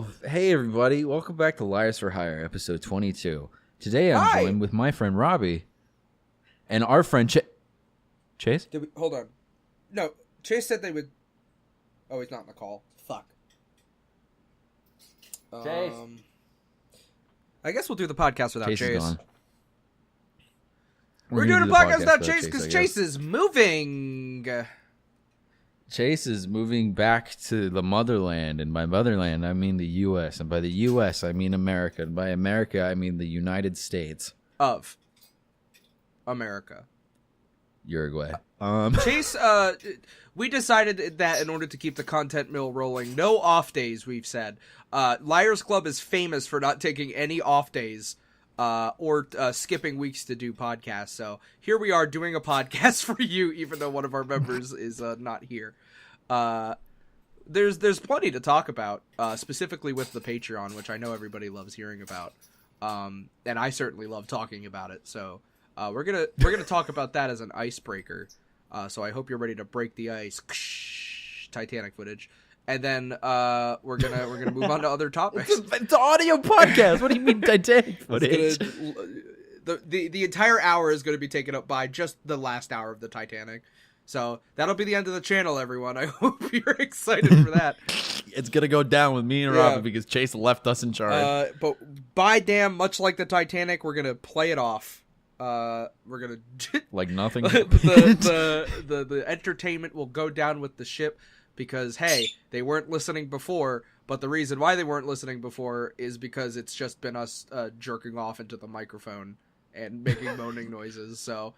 Oh, hey everybody. Welcome back to Liars4Hire, episode 22. Today I'm joined with my friend Robbie and our friend Chase? Hold on. No, Chase said they would... Oh, he's not in the call. Fuck. Chase. I guess we'll do the podcast without Chase. Is gone. We're doing a podcast without Chase because Chase is moving. Chase is moving back to the motherland, and by motherland I mean the U.S., and by the U.S. I mean America, and by America I mean the United States of America. Uruguay. Chase, we decided that in order to keep the content mill rolling, no off days, we've said. Liars Club is famous for not taking any off days or skipping weeks to do podcasts. So here we are doing a podcast for you, even though one of our members is not here. There's plenty to talk about, specifically with the Patreon, which I know everybody loves hearing about. And I certainly love talking about it. So we're gonna talk about that as an icebreaker. So I hope you're ready to break the ice. Titanic footage. And then we're gonna move on to other topics. It's an audio podcast. What do you mean Titanic footage? The entire hour is going to be taken up by just the last hour of the Titanic. So that'll be the end of the channel, everyone. I hope you're excited for that. It's gonna go down with me and Robbie because Chase left us in charge. But by damn, much like the Titanic, we're gonna play it off. We're gonna like nothing. the entertainment will go down with the ship. Because, hey, they weren't listening before, but the reason why they weren't listening before is because it's just been us jerking off into the microphone and making moaning noises. So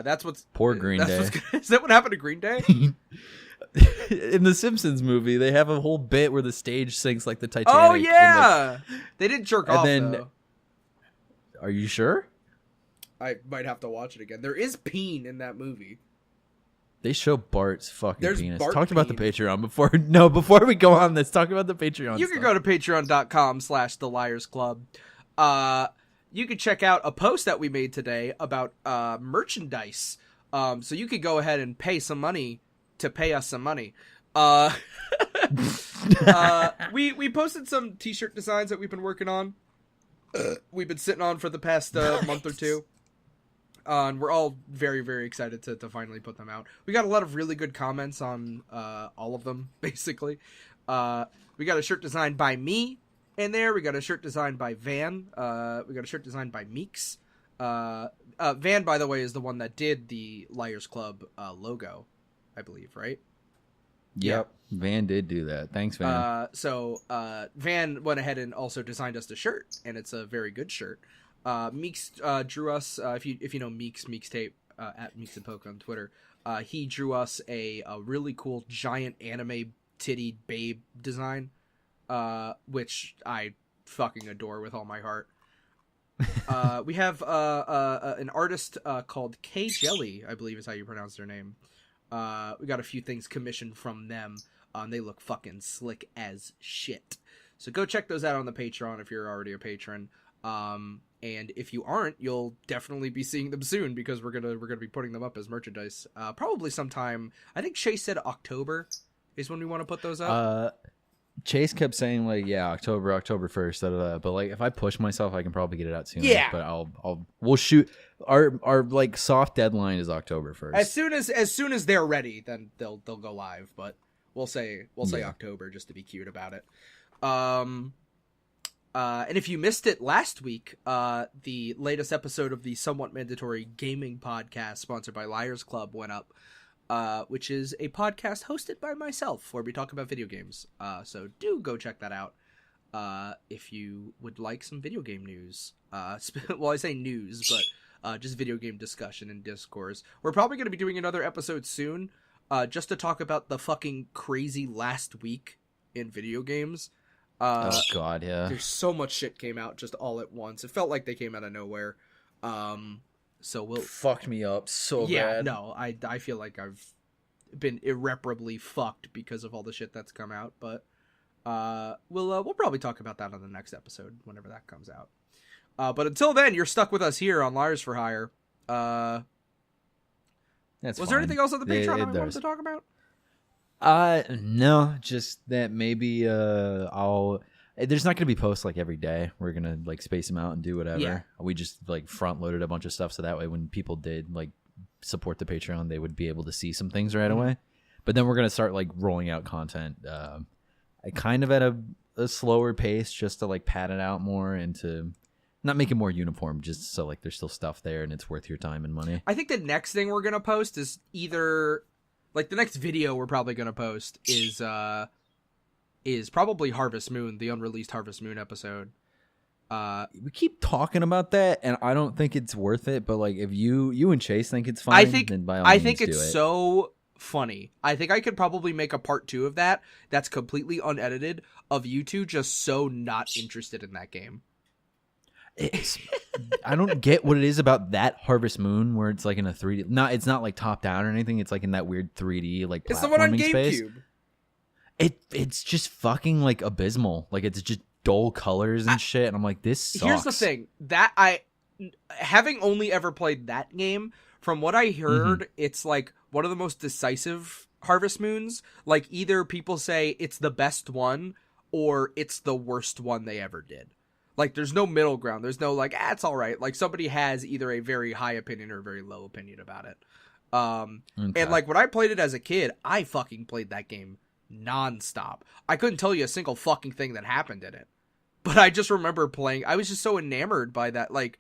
that's what's... Poor Green Day. Is that what happened to Green Day? In the Simpsons movie, they have a whole bit where the stage sinks like the Titanic. Oh, yeah! They didn't jerk off, though. Are you sure? I might have to watch it again. There is peen in that movie. They show Bart's fucking penis. Bart Talk about the Patreon before we go on this. Talk about the Patreon. You can go to patreon.com/theliarsclub. You can check out a post that we made today about merchandise. So you could go ahead and pay some money to pay us some money. We posted some t-shirt designs that we've been working on. We've been sitting on for the past month or two. And we're all very, very excited to finally put them out. We got a lot of really good comments on all of them, basically. We got a shirt designed by me in there. We got a shirt designed by Van. We got a shirt designed by Meeks. Van, by the way, is the one that did the Liars Club logo, I believe, right? Yep. Yeah. Van did do that. Thanks, Van. So Van went ahead and also designed us the shirt, and it's a very good shirt. Meeks drew us, if you know Meeks Tape, at Meeks and Poke on Twitter, he drew us a really cool giant anime titty babe design, which I fucking adore with all my heart. We have an artist called K Jelly, I believe is how you pronounce their name. We got a few things commissioned from them. They look fucking slick as shit. So go check those out on the Patreon if you're already a patron. And if you aren't, you'll definitely be seeing them soon because we're gonna be putting them up as merchandise. Probably sometime. I think Chase said October is when we want to put those up. Chase kept saying like, yeah, October 1st. But like, if I push myself, I can probably get it out sooner. Yeah. But we'll shoot. Our like soft deadline is October 1st. As soon as they're ready, then they'll go live. But we'll say October just to be cute about it. And if you missed it last week, the latest episode of the Somewhat Mandatory Gaming Podcast sponsored by Liars Club went up, which is a podcast hosted by myself where we talk about video games. So do go check that out if you would like some video game news. Well, I say news, but just video game discussion and discourse. We're probably going to be doing another episode soon just to talk about the fucking crazy last week in video games. Oh god, yeah. There's so much shit came out just all at once. It felt like they came out of nowhere. So we'll fucked me up so bad. Yeah, no, I feel like I've been irreparably fucked because of all the shit that's come out. But we'll probably talk about that on the next episode whenever that comes out. But until then, you're stuck with us here on Liars4Hire. Was there anything else on the Patreon I wanted to talk about? No, just that maybe I'll There's not going to be posts like every day. We're going to like space them out and do whatever. Yeah. We just like front loaded a bunch of stuff so that way when people did like support the Patreon, they would be able to see some things right away. But then we're going to start like rolling out content kind of at a slower pace just to like pad it out more and to not make it more uniform, just so like there's still stuff there and it's worth your time and money. I think the next thing we're going to post is either like the next video we're probably going to post is probably Harvest Moon, the unreleased Harvest Moon episode. We keep talking about that, and I don't think it's worth it. But like, if you and Chase think it's fine, then by all means, think it's do it. so funny. I think I could probably make a part 2 of that. That's completely unedited of you two just so not interested in that game. I don't get what it is about that Harvest Moon where it's like in a 3D. It's not like top down or anything. It's like in that weird 3D like it's the one on platforming space. GameCube. It's just fucking like abysmal. Like it's just dull colors and shit. And I'm like, this sucks. Here's the thing that having only ever played that game, from what I heard, it's like one of the most decisive Harvest Moons. Like either people say it's the best one or it's the worst one they ever did. Like there's no middle ground. There's no like, it's all right. Like somebody has either a very high opinion or a very low opinion about it. And like when I played it as a kid, I fucking played that game nonstop. I couldn't tell you a single fucking thing that happened in it, but I just remember playing. I was just so enamored by that. Like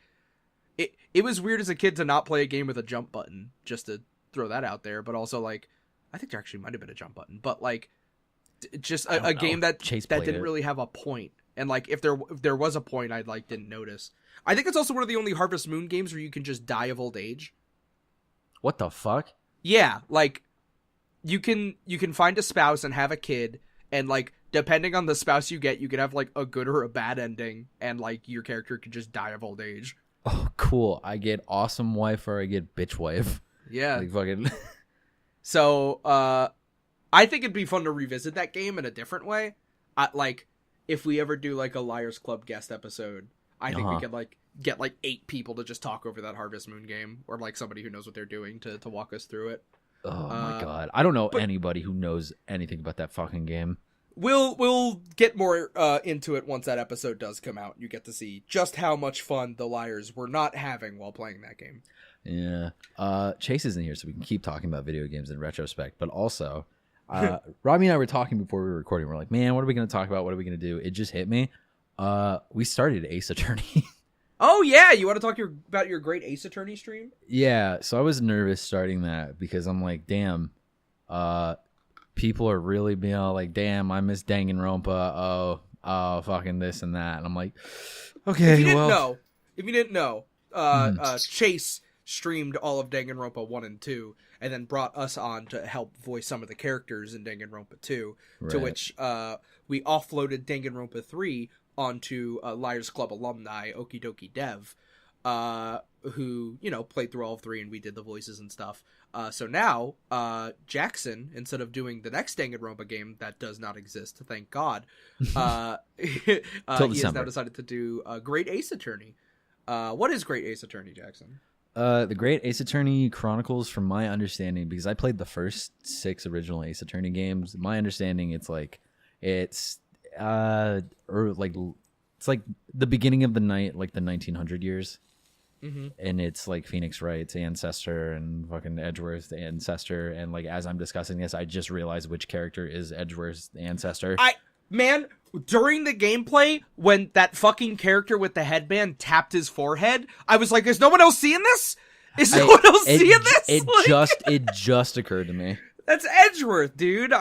it was weird as a kid to not play a game with a jump button, just to throw that out there. But also like, I think there actually might have been a jump button, but like just a game that didn't really have a point. And like if there was a point, I like didn't notice. I think it's also one of the only Harvest Moon games where you can just die of old age. What the fuck? Yeah, like you can find a spouse and have a kid, and like depending on the spouse you get, you can have like a good or a bad ending, and like your character could just die of old age. Oh, cool! I get awesome wife or I get bitch wife. Yeah, like fucking. So, I think it'd be fun to revisit that game in a different way. Like if we ever do like a Liars Club guest episode, I think we could like get like 8 people to just talk over that Harvest Moon game, or like somebody who knows what they're doing to walk us through it. Oh my god, I don't know anybody who knows anything about that fucking game. We'll get more into it once that episode does come out. You get to see just how much fun the Liars were not having while playing that game. Yeah. Chase isn't here, so we can keep talking about video games in retrospect. But also, Robbie and I were talking before we were recording. We're like, man, what are we going to talk about? What are we going to do? It just hit me. We started Ace Attorney. Oh, yeah. You want to talk about your great Ace Attorney stream? Yeah. So I was nervous starting that because I'm like, damn, people are really being all like, damn, I miss Danganronpa. Oh, fucking this and that. And I'm like, okay, if you didn't know, Chase streamed all of Danganronpa 1 and 2, and then brought us on to help voice some of the characters in Danganronpa 2, to which we offloaded Danganronpa 3 onto Liars Club alumni Okie Dokie Dev, who, played through all 3, and we did the voices and stuff. So now, Jackson, instead of doing the next Danganronpa game that does not exist, thank God, he has now decided to do Great Ace Attorney. What is Great Ace Attorney, Jackson? The Great Ace Attorney Chronicles, from my understanding, because I played the first 6 original Ace Attorney games, my understanding it's like the beginning of the night, like the 1900 years. Mm-hmm. And it's like Phoenix Wright's ancestor and fucking Edgeworth's ancestor. And like as I'm discussing this, I just realized which character is Edgeworth's ancestor. Man, during the gameplay, when that fucking character with the headband tapped his forehead, I was like, is no one else seeing this? Is no one else seeing this? It just occurred to me. That's Edgeworth, dude.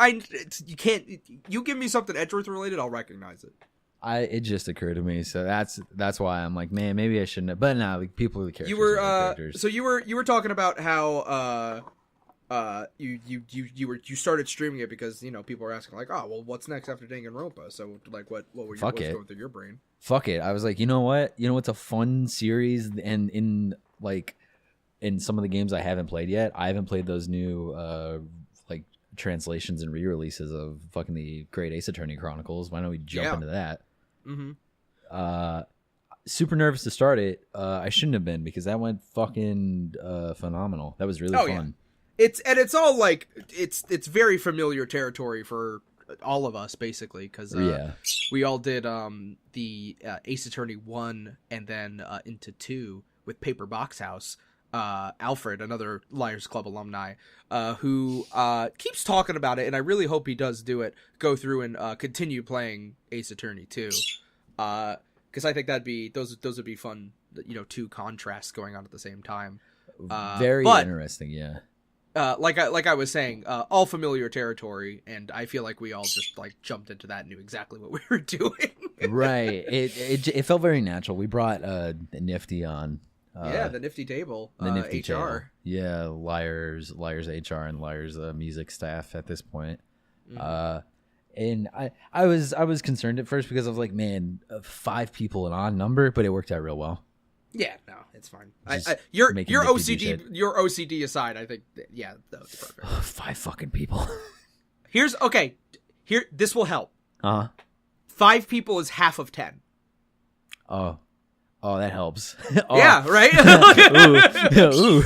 You give me something Edgeworth related, I'll recognize it. It just occurred to me, so that's why I'm like, man, maybe I shouldn't have. But no, like, people are the characters. So you were talking about how you started streaming it because people were asking like, oh well, what's next after Danganronpa? So like, what were you going through your brain? Fuck it, I was like, you know what? It's a fun series, and in some of the games I haven't played yet, I haven't played those new like translations and re-releases of fucking the Great Ace Attorney Chronicles. Why don't we jump into that? Mm-hmm. Super nervous to start it. I shouldn't have been, because that went fucking phenomenal. That was really fun. Yeah. It's all like it's very familiar territory for all of us basically, because Yeah. we all did the Ace Attorney 1 and then into 2 with Paper Box House. Alfred, another Liars Club alumni, who keeps talking about it, and I really hope he does do it, go through and continue playing Ace Attorney 2. Because I think those would be fun, two contrasts going on at the same time. Very interesting, yeah. Like I was saying, all familiar territory, and I feel like we all just like jumped into that and knew exactly what we were doing. Right. It felt very natural. We brought Nifty on. The Nifty Table, the Nifty HR. Table. Yeah, Liars HR and Liars music staff at this point. Mm-hmm. And I was concerned at first because I was like, man, 5 people an odd number, but it worked out real well. Yeah, no, it's fine. Your OCD aside, I think that was perfect. 5 fucking people. Here, this will help. 5 people is half of 10. Oh, that helps. Yeah, right. Ooh.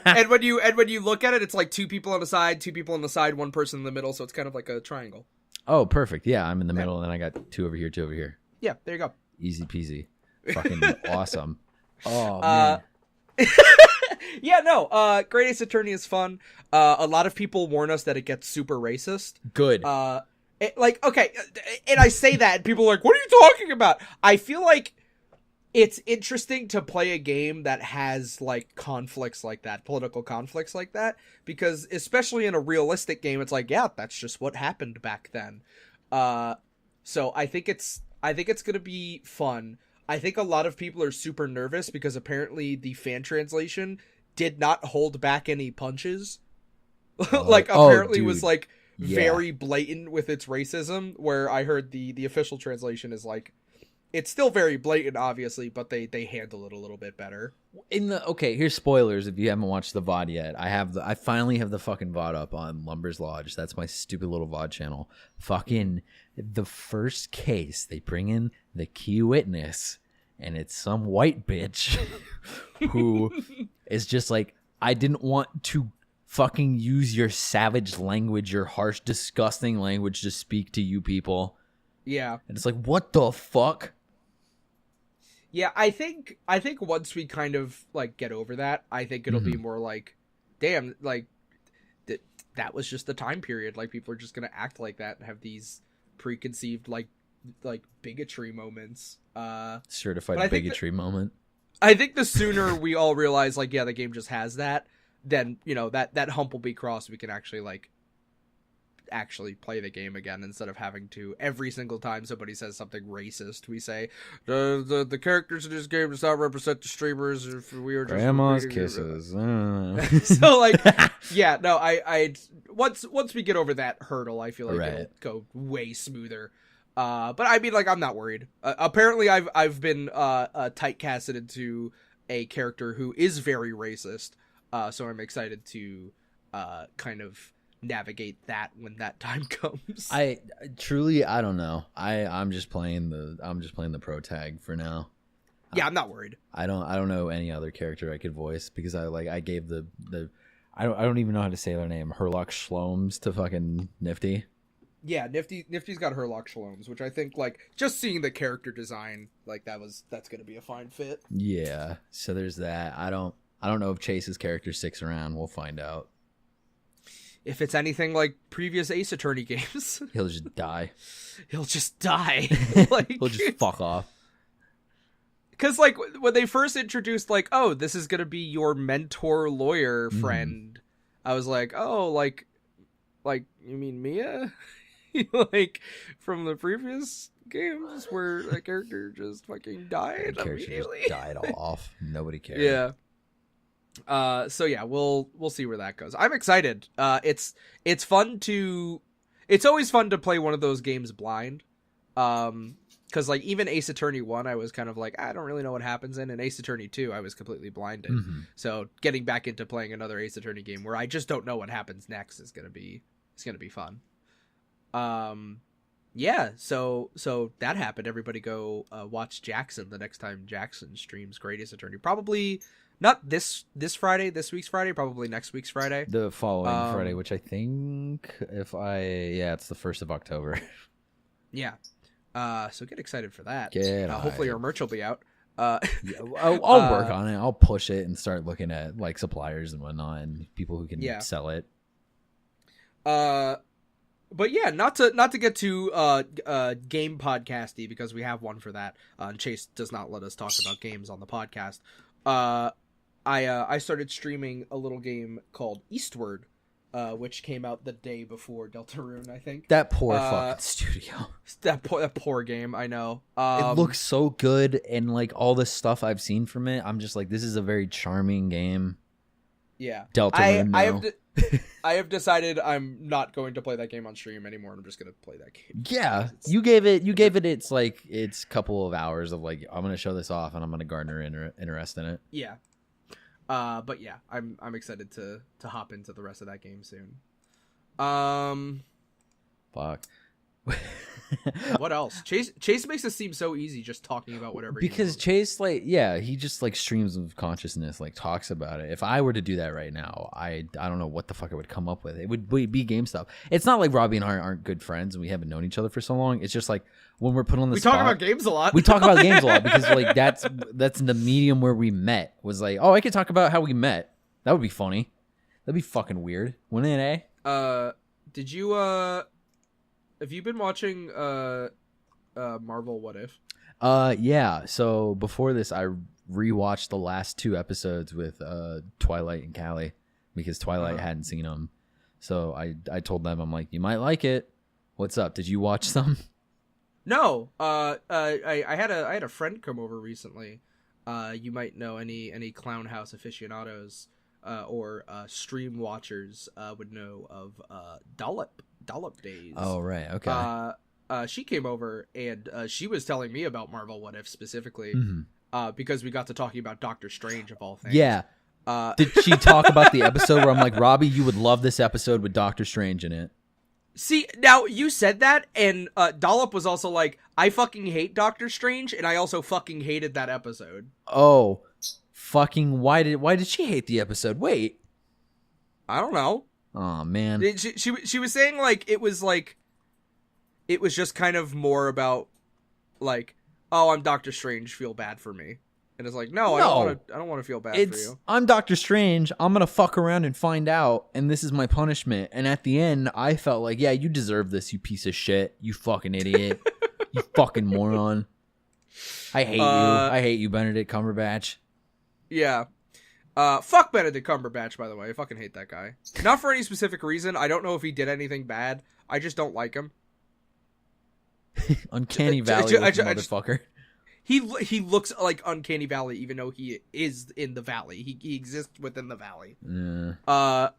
and when you look at it, it's like 2 people on the side, 2 people on the side, 1 person in the middle, so it's kind of like a triangle. Oh, perfect. Yeah, I'm in the middle, and then I got 2 over here, 2 over here. Yeah, there you go. Easy peasy. Fucking awesome. Oh man. Yeah, no. Great Ace Attorney is fun. A lot of people warn us that it gets super racist. Good. Okay, and I say that, and people are like, "What are you talking about?" I feel like it's interesting to play a game that has like conflicts like that, political conflicts like that, because especially in a realistic game, it's like, yeah, that's just what happened back then. So I think it's gonna be fun. I think a lot of people are super nervous because apparently the fan translation did not hold back any punches. Apparently was like very blatant with its racism, where I heard the official translation is like, it's still very blatant, obviously, but they handle it a little bit better. Here's spoilers if you haven't watched the VOD yet. I finally have the fucking VOD up on Lumber's Lodge. That's my stupid little VOD channel. Fucking the first case, they bring in the key witness, and it's some white bitch who is just like, I didn't want to fucking use your savage language, your harsh, disgusting language to speak to you people. Yeah. And it's like, what the fuck? Yeah, I think once we kind of like get over that, I think it'll be more like, damn, like that was just the time period. Like people are just gonna act like that and have these preconceived like bigotry moments. Certified bigotry moment. I think the sooner we all realize like, yeah, the game just has that, then that hump will be crossed. We can actually play the game again instead of having to every single time somebody says something racist we say the characters in this game does not represent the streamers if we are just grandma's kisses. So like yeah, no, I once we get over that hurdle, I feel like it'll go way smoother. But I mean, like, I'm not worried. Apparently I've been typecasted into a character who is very racist, so I'm excited to kind of navigate that when that time comes. I don't know. I'm just playing the pro tag for now. Yeah, I'm not worried. I don't know any other character I could voice because I gave the I don't even know how to say their name, Herlock Shlomes, to fucking Nifty. Yeah, Nifty's got Herlock Shlomes, which I think, like, just seeing the character design, like, that's gonna be a fine fit. Yeah, so there's that. I don't know if Chase's character sticks around. We'll find out. If it's anything like previous Ace Attorney games, he'll just die. He'll just die. Like, he'll just fuck off. Because, like, when they first introduced, like, oh, this is gonna be your mentor lawyer friend, I was like, oh, like you mean Mia? Like from the previous games where a character just fucking died immediately. Just died off. Nobody cared. Yeah. So yeah, we'll see where that goes. I'm excited. It's fun to. It's always fun to play one of those games blind. Because like even Ace Attorney 1, I was kind of like, I don't really know what happens in. And Ace Attorney 2, I was completely blinded. So getting back into playing another Ace Attorney game where I just don't know what happens next is gonna be fun. Yeah, so that happened. Everybody go watch Jackson the next time Jackson streams Great Ace Attorney. Probably Not this Friday, this week's Friday, probably next week's Friday. The following Friday, which I think it's the 1st of October. Yeah. So get excited for that. hyped. Hopefully our merch will be out. I'll work on it. I'll push it and start looking at like suppliers and whatnot and people who can sell it. But yeah, not to get too game podcasty, because we have one for that. And Chase does not let us talk about games on the podcast. I started streaming a little game called Eastward, which came out the day before Deltarune, I think. That poor fucking studio. That poor game, I know. It looks so good, and like all the stuff I've seen from it, I'm just like, this is a very charming game. Yeah. Deltarune, no. I have decided I'm not going to play that game on stream anymore. I'm just going to play that game. Yeah, you gave it its couple of hours of like, I'm going to show this off and I'm going to garner interest in it. Yeah. But yeah, I'm excited to hop into the rest of that game soon. Fuck. What else? Chase makes it seem so easy just talking about whatever. Because Chase, like, yeah, he just like streams of consciousness, like talks about it. If I were to do that right now, I don't know what the fuck I would come up with. It would be game stuff. It's not like Robbie and I aren't good friends and we haven't known each other for so long. It's just like when we're put on the spot, we talk about games a lot. We talk about games a lot because like that's the medium where we met. Was like, oh, I could talk about how we met. That would be funny. That'd be fucking weird, wouldn't it? Did you have you been watching Marvel What If? Yeah. So before this, I rewatched the last 2 episodes with Twilight and Callie because Twilight hadn't seen them. So I told them, I'm like, you might like it. What's up? Did you watch some? No. I had a friend come over recently. You might know any Clown House aficionados or stream watchers would know of Dollop Days. Oh, right. Okay. She came over and she was telling me about Marvel What If specifically because we got to talking about Doctor Strange of all things. Yeah. Did she talk about the episode where I'm like, Robbie, you would love this episode with Doctor Strange in it? See, now you said that, and Dollop was also like, I fucking hate Doctor Strange, and I also fucking hated that episode. Oh, fucking! Why did she hate the episode? Wait, I don't know. Oh man, she was saying it was just kind of more about like, oh, I'm Doctor Strange, feel bad for me. And it's like, no. I don't want to feel bad for you. I'm Doctor Strange. I'm going to fuck around and find out. And this is my punishment. And at the end, I felt like, yeah, you deserve this, you piece of shit. You fucking idiot. You fucking moron. I hate you. I hate you, Benedict Cumberbatch. Yeah. Fuck Benedict Cumberbatch, by the way. I fucking hate that guy. Not for any specific reason. I don't know if he did anything bad. I just don't like him. Uncanny Valley motherfucker. He looks like Uncanny Valley, even though he is in the valley. He exists within the valley. Yeah.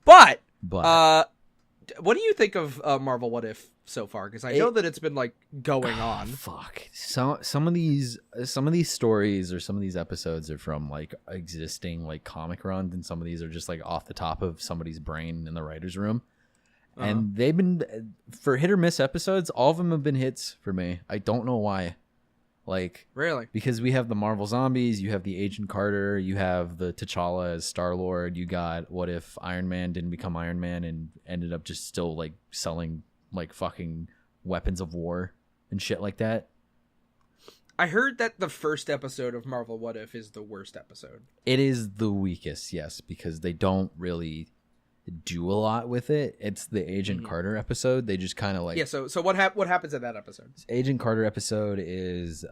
But what do you think of Marvel What If so far? Because I know that it's been going on. Fuck. Some of these stories or some of these episodes are from existing comic runs, and some of these are just off the top of somebody's brain in the writer's room. And they've been, for hit or miss episodes, all of them have been hits for me. I don't know why. Really? Because we have the Marvel Zombies, you have the Agent Carter, you have the T'Challa as Star-Lord, you got what if Iron Man didn't become Iron Man and ended up just still selling fucking weapons of war and shit like that. I heard that the first episode of Marvel What If is the worst episode. It is the weakest, yes, because they don't really do a lot with it. It's the Agent Carter episode. They just kind of yeah. So what happens in that episode? Agent Carter episode is in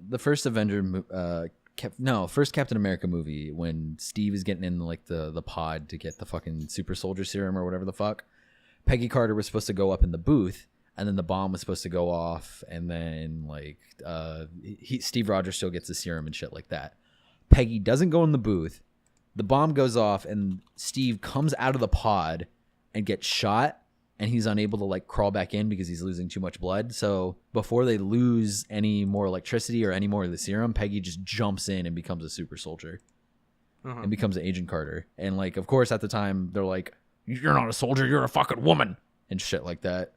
the first first Captain America movie, when Steve is getting in the pod to get the fucking super soldier serum or whatever the fuck, Peggy Carter was supposed to go up in the booth, and then the bomb was supposed to go off, and then Steve Rogers still gets the serum and shit like that. Peggy doesn't go in the booth. The bomb goes off, and Steve comes out of the pod and gets shot, and he's unable to crawl back in because he's losing too much blood. So before they lose any more electricity or any more of the serum, Peggy just jumps in and becomes a super soldier and becomes Agent Carter. And of course, at the time, they're like, "You're not a soldier, you're a fucking woman," and shit like that.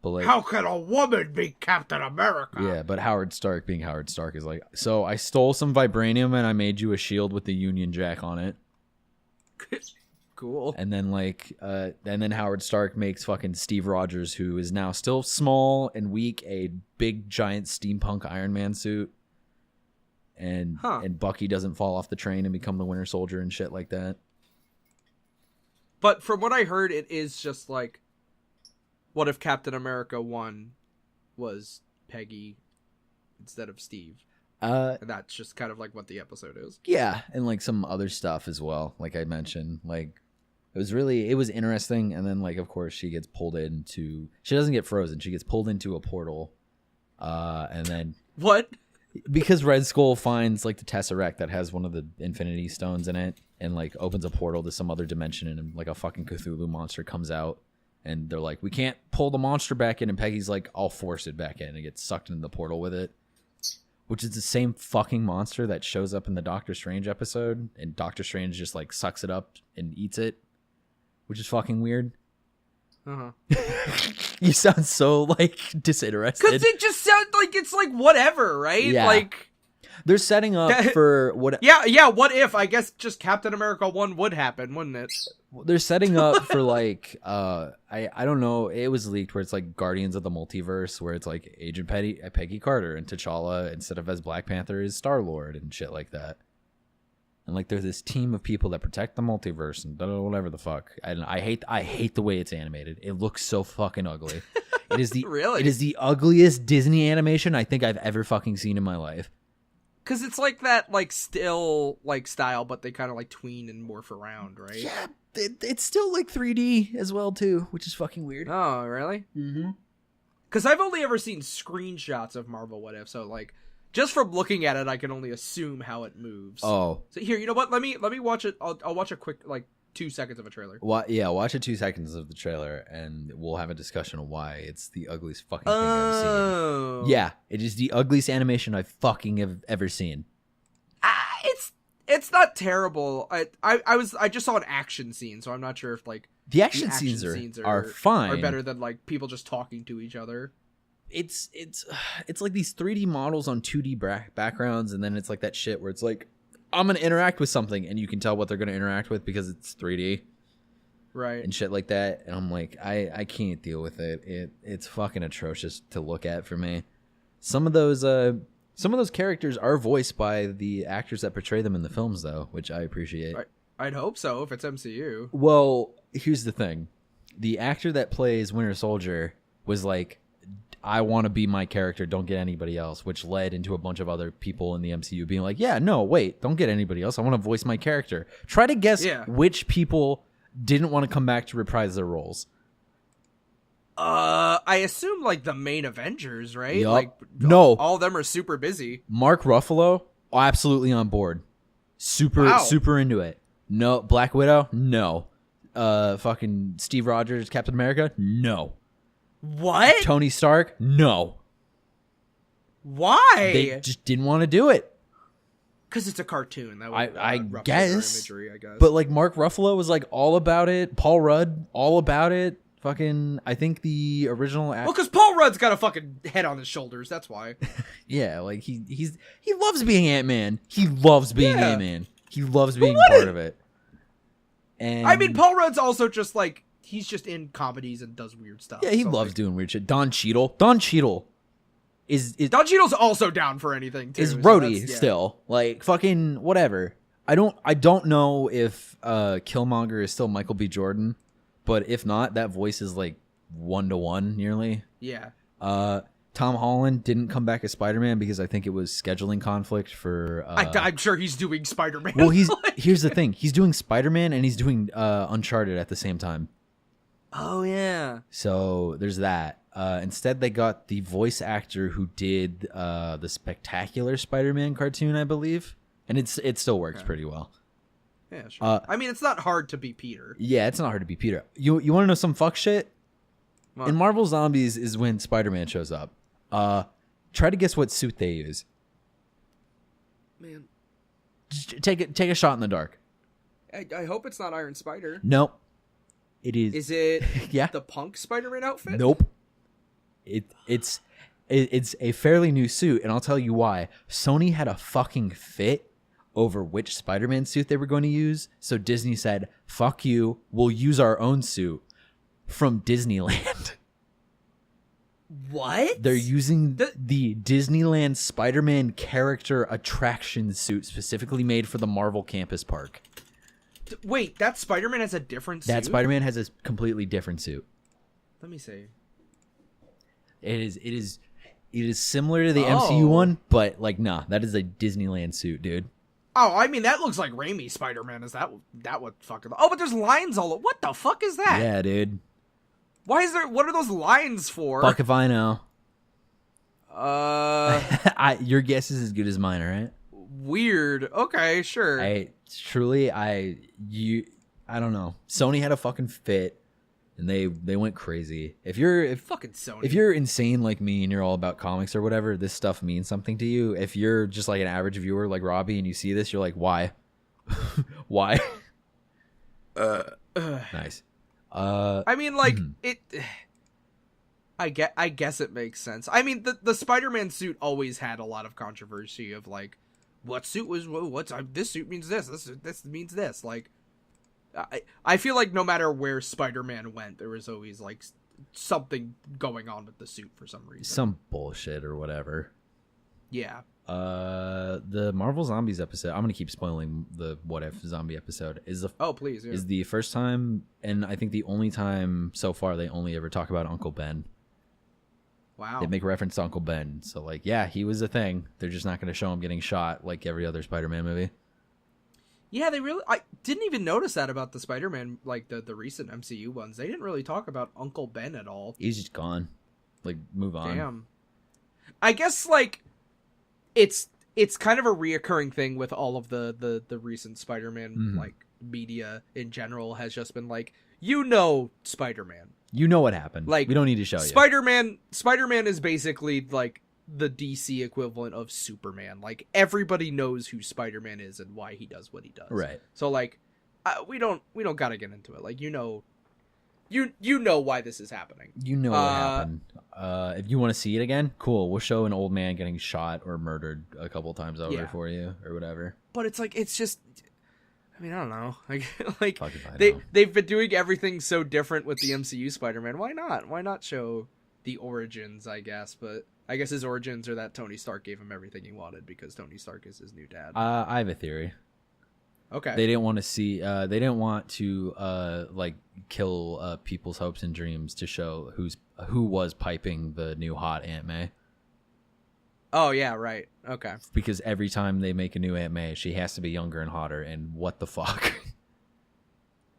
But like, how can a woman be Captain America? Yeah, but Howard Stark being Howard Stark is like, so I stole some vibranium and I made you a shield with the Union Jack on it. Cool. And then Howard Stark makes fucking Steve Rogers, who is now still small and weak, a big giant steampunk Iron Man suit. And Bucky doesn't fall off the train and become the Winter Soldier and shit like that. But from what I heard, it is just like, what if Captain America 1 was Peggy instead of Steve? And that's just kind of like what the episode is. Yeah, and like some other stuff as well, like I mentioned. Like, it was interesting, and then like of course she gets pulled into, she doesn't get frozen, she gets pulled into a portal. And then what? Because Red Skull finds like the Tesseract that has one of the Infinity Stones in it and like opens a portal to some other dimension, and like a fucking Cthulhu monster comes out, and they're like, we can't pull the monster back in, and Peggy's like, I'll force it back in, and it gets sucked into the portal with it. Which is the same fucking monster that shows up in the Doctor Strange episode, and Doctor Strange just like sucks it up and eats it, which is fucking weird. You sound so like disinterested. Because it just sounds like it's like whatever, right? Yeah. Like they're setting up for what? Yeah. What if? I guess just Captain America 1 would happen, wouldn't it? They're setting up for like I don't know. It was leaked where it's like Guardians of the Multiverse, where it's like Agent Peggy Carter and T'Challa instead of as Black Panther is Star-Lord and shit like that. And like there's this team of people that protect the multiverse and whatever the fuck. And I hate the way it's animated. It looks so fucking ugly. It is the Really? It is the ugliest Disney animation I think I've ever fucking seen in my life. Because it's like that like still like style, but they kind of like tween and morph around, right? Yeah, it's still like 3D as well too, which is fucking weird. Oh, really? Mm-hmm. Because I've only ever seen screenshots of Marvel What If, so like just from looking at it, I can only assume how it moves. Oh, so here, you know what? Let me watch it. I'll watch a quick like 2 seconds of a trailer. Yeah, watch it 2 seconds of the trailer, and we'll have a discussion on why it's the ugliest fucking thing I've seen. Yeah, it is the ugliest animation I fucking have ever seen. It's not terrible. I just saw an action scene, so I'm not sure if like the action scenes are fine. Are better than like people just talking to each other. It's like these 3D models on 2D backgrounds, and then it's like that shit where it's like, I'm gonna interact with something, and you can tell what they're gonna interact with because it's 3D, right? And shit like that. And I'm like, I can't deal with it. It's fucking atrocious to look at for me. Some of those characters are voiced by the actors that portray them in the films, though, which I appreciate. I'd hope so if it's MCU. Well, here's the thing: the actor that plays Winter Soldier was like, I want to be my character, don't get anybody else, which led into a bunch of other people in the MCU being like, yeah, no, wait, don't get anybody else. I want to voice my character. Try to guess which people didn't want to come back to reprise their roles. I assume like the main Avengers, right? Yep. Like no, all of them are super busy. Mark Ruffalo, absolutely on board. Super into it. No, Black Widow, no. Fucking Steve Rogers, Captain America, no. What? Tony Stark? No. Why? They just didn't want to do it. Because it's a cartoon. That I guess. imagery, I guess. But like Mark Ruffalo was like all about it. Paul Rudd, all about it. Fucking, I think the original. Well, because Paul Rudd's got a fucking head on his shoulders. That's why. Yeah, like he loves being Ant-Man. He loves being Ant-Man. He loves being part of it. And I mean, Paul Rudd's also just like, he's just in comedies and does weird stuff. Yeah, he loves doing weird shit. Don Cheadle is Don Cheadle's also down for anything too. Is Rhodey still like fucking whatever. I don't know if Killmonger is still Michael B. Jordan, but if not, that voice is like 1-to-1 nearly. Yeah. Tom Holland didn't come back as Spider-Man because I think it was scheduling conflict for. I'm sure he's doing Spider-Man. Well, here's the thing: he's doing Spider-Man and he's doing Uncharted at the same time. Oh yeah. So there's that. Instead, they got the voice actor who did the Spectacular Spider-Man cartoon, I believe, and it still works pretty well. Yeah, sure. I mean, it's not hard to be Peter. Yeah, it's not hard to be Peter. You want to know some fuck shit? What? In Marvel Zombies is when Spider-Man shows up. Try to guess what suit they use. Man, just take a shot in the dark. I hope it's not Iron Spider. Nope. It is. Is it Yeah. the Punk Spider-Man outfit? Nope. it's a fairly new suit, and I'll tell you why. Sony had a fucking fit over which Spider-Man suit they were going to use, so Disney said, "Fuck you, we'll use our own suit from Disneyland." What? They're using the Disneyland Spider-Man character attraction suit specifically made for the Marvel Campus Park. Wait, that Spider-Man has a different suit? That Spider-Man has a completely different suit. Let me see. It is similar to the MCU one, but like, nah, that is a Disneyland suit, dude. Oh, I mean, that looks like Raimi Spider-Man. Is that what fucking... Oh, but there's lines all... What the fuck is that? Yeah, dude. Why is there... What are those lines for? Fuck if I know. Your guess is as good as mine, all right? Weird. Okay, sure. I don't know. Sony had a fucking fit, and they went crazy. Fucking Sony. If you're insane like me and you're all about comics or whatever, this stuff means something to you. If you're just like an average viewer like Robbie and you see this, you're like, why? Why? Nice. I mean, like, it... I guess it makes sense. I mean, the Spider-Man suit always had a lot of controversy of, like, what suit was... this suit means this. This means this. Like, I feel like no matter where Spider-Man went, there was always, like, something going on with the suit for some reason. Some bullshit or whatever. Yeah. The Marvel Zombies episode, I'm gonna keep spoiling the What If zombie episode, is the first time, and I think the only time so far they only ever talk about Uncle Ben. Wow. They make reference to Uncle Ben, so like, yeah, he was a thing. They're just not gonna show him getting shot like every other Spider-Man movie. Yeah, I didn't even notice that about the Spider-Man, like the recent MCU ones. They didn't really talk about Uncle Ben at all. He's just gone. Like, move on. Damn. I guess, like, it's kind of a reoccurring thing with all of the recent Spider-Man like media in general has just been like, Spider-Man. You know what happened. Like, we don't need to show you. Spider-Man is basically like the DC equivalent of Superman. Like, everybody knows who Spider-Man is and why he does what he does. Right. So like, we don't gotta get into it. Like, you know why this is happening. You know what happened. If you want to see it again, cool. We'll show an old man getting shot or murdered a couple times over for you or whatever. But it's like, it's just, I mean, I don't know. Like Fuck if I know. they've been doing everything so different with the MCU Spider-Man. Why not? Why not show the origins, I guess? But I guess his origins are that Tony Stark gave him everything he wanted because Tony Stark is his new dad. I have a theory. Okay. They didn't want to see. They didn't want to like kill people's hopes and dreams to show who was piping the new hot Aunt May. Oh yeah, right. Okay. Because every time they make a new Aunt May, she has to be younger and hotter. And what the fuck?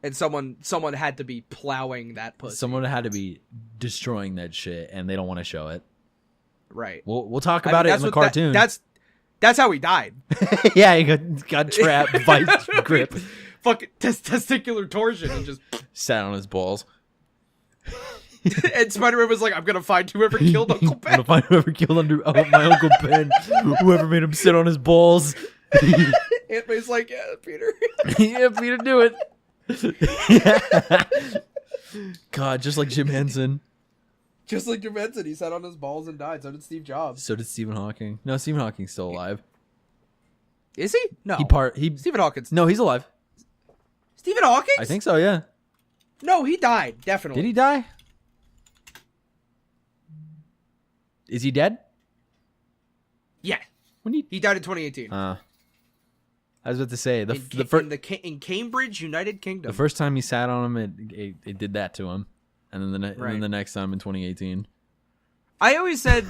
And someone had to be plowing that pussy. Someone had to be destroying that shit, and they don't want to show it. Right. We'll talk about it in the cartoon. That's how he died. Yeah, he got trapped, vice grip. Fucking testicular torsion and just sat on his balls. And Spider-Man was like, I'm gonna find whoever killed Uncle Ben. I'm gonna find whoever killed my Uncle Ben. Whoever made him sit on his balls. Aunt May's like, yeah, Peter. Yeah, Peter, do it. God, just like Jim Henson. Just like Jim Henson, he sat on his balls and died. So did Steve Jobs. So did Stephen Hawking. No, Stephen Hawking's still alive. Is he? No. Stephen Hawking's... No, he's alive. Stephen Hawking? I think so, yeah. No, he died, definitely. Did he die? Is he dead? Yeah. When he died in 2018. I was about to say in Cambridge, United Kingdom. The first time he sat on him, it did that to him, and then the next time in 2018. I always said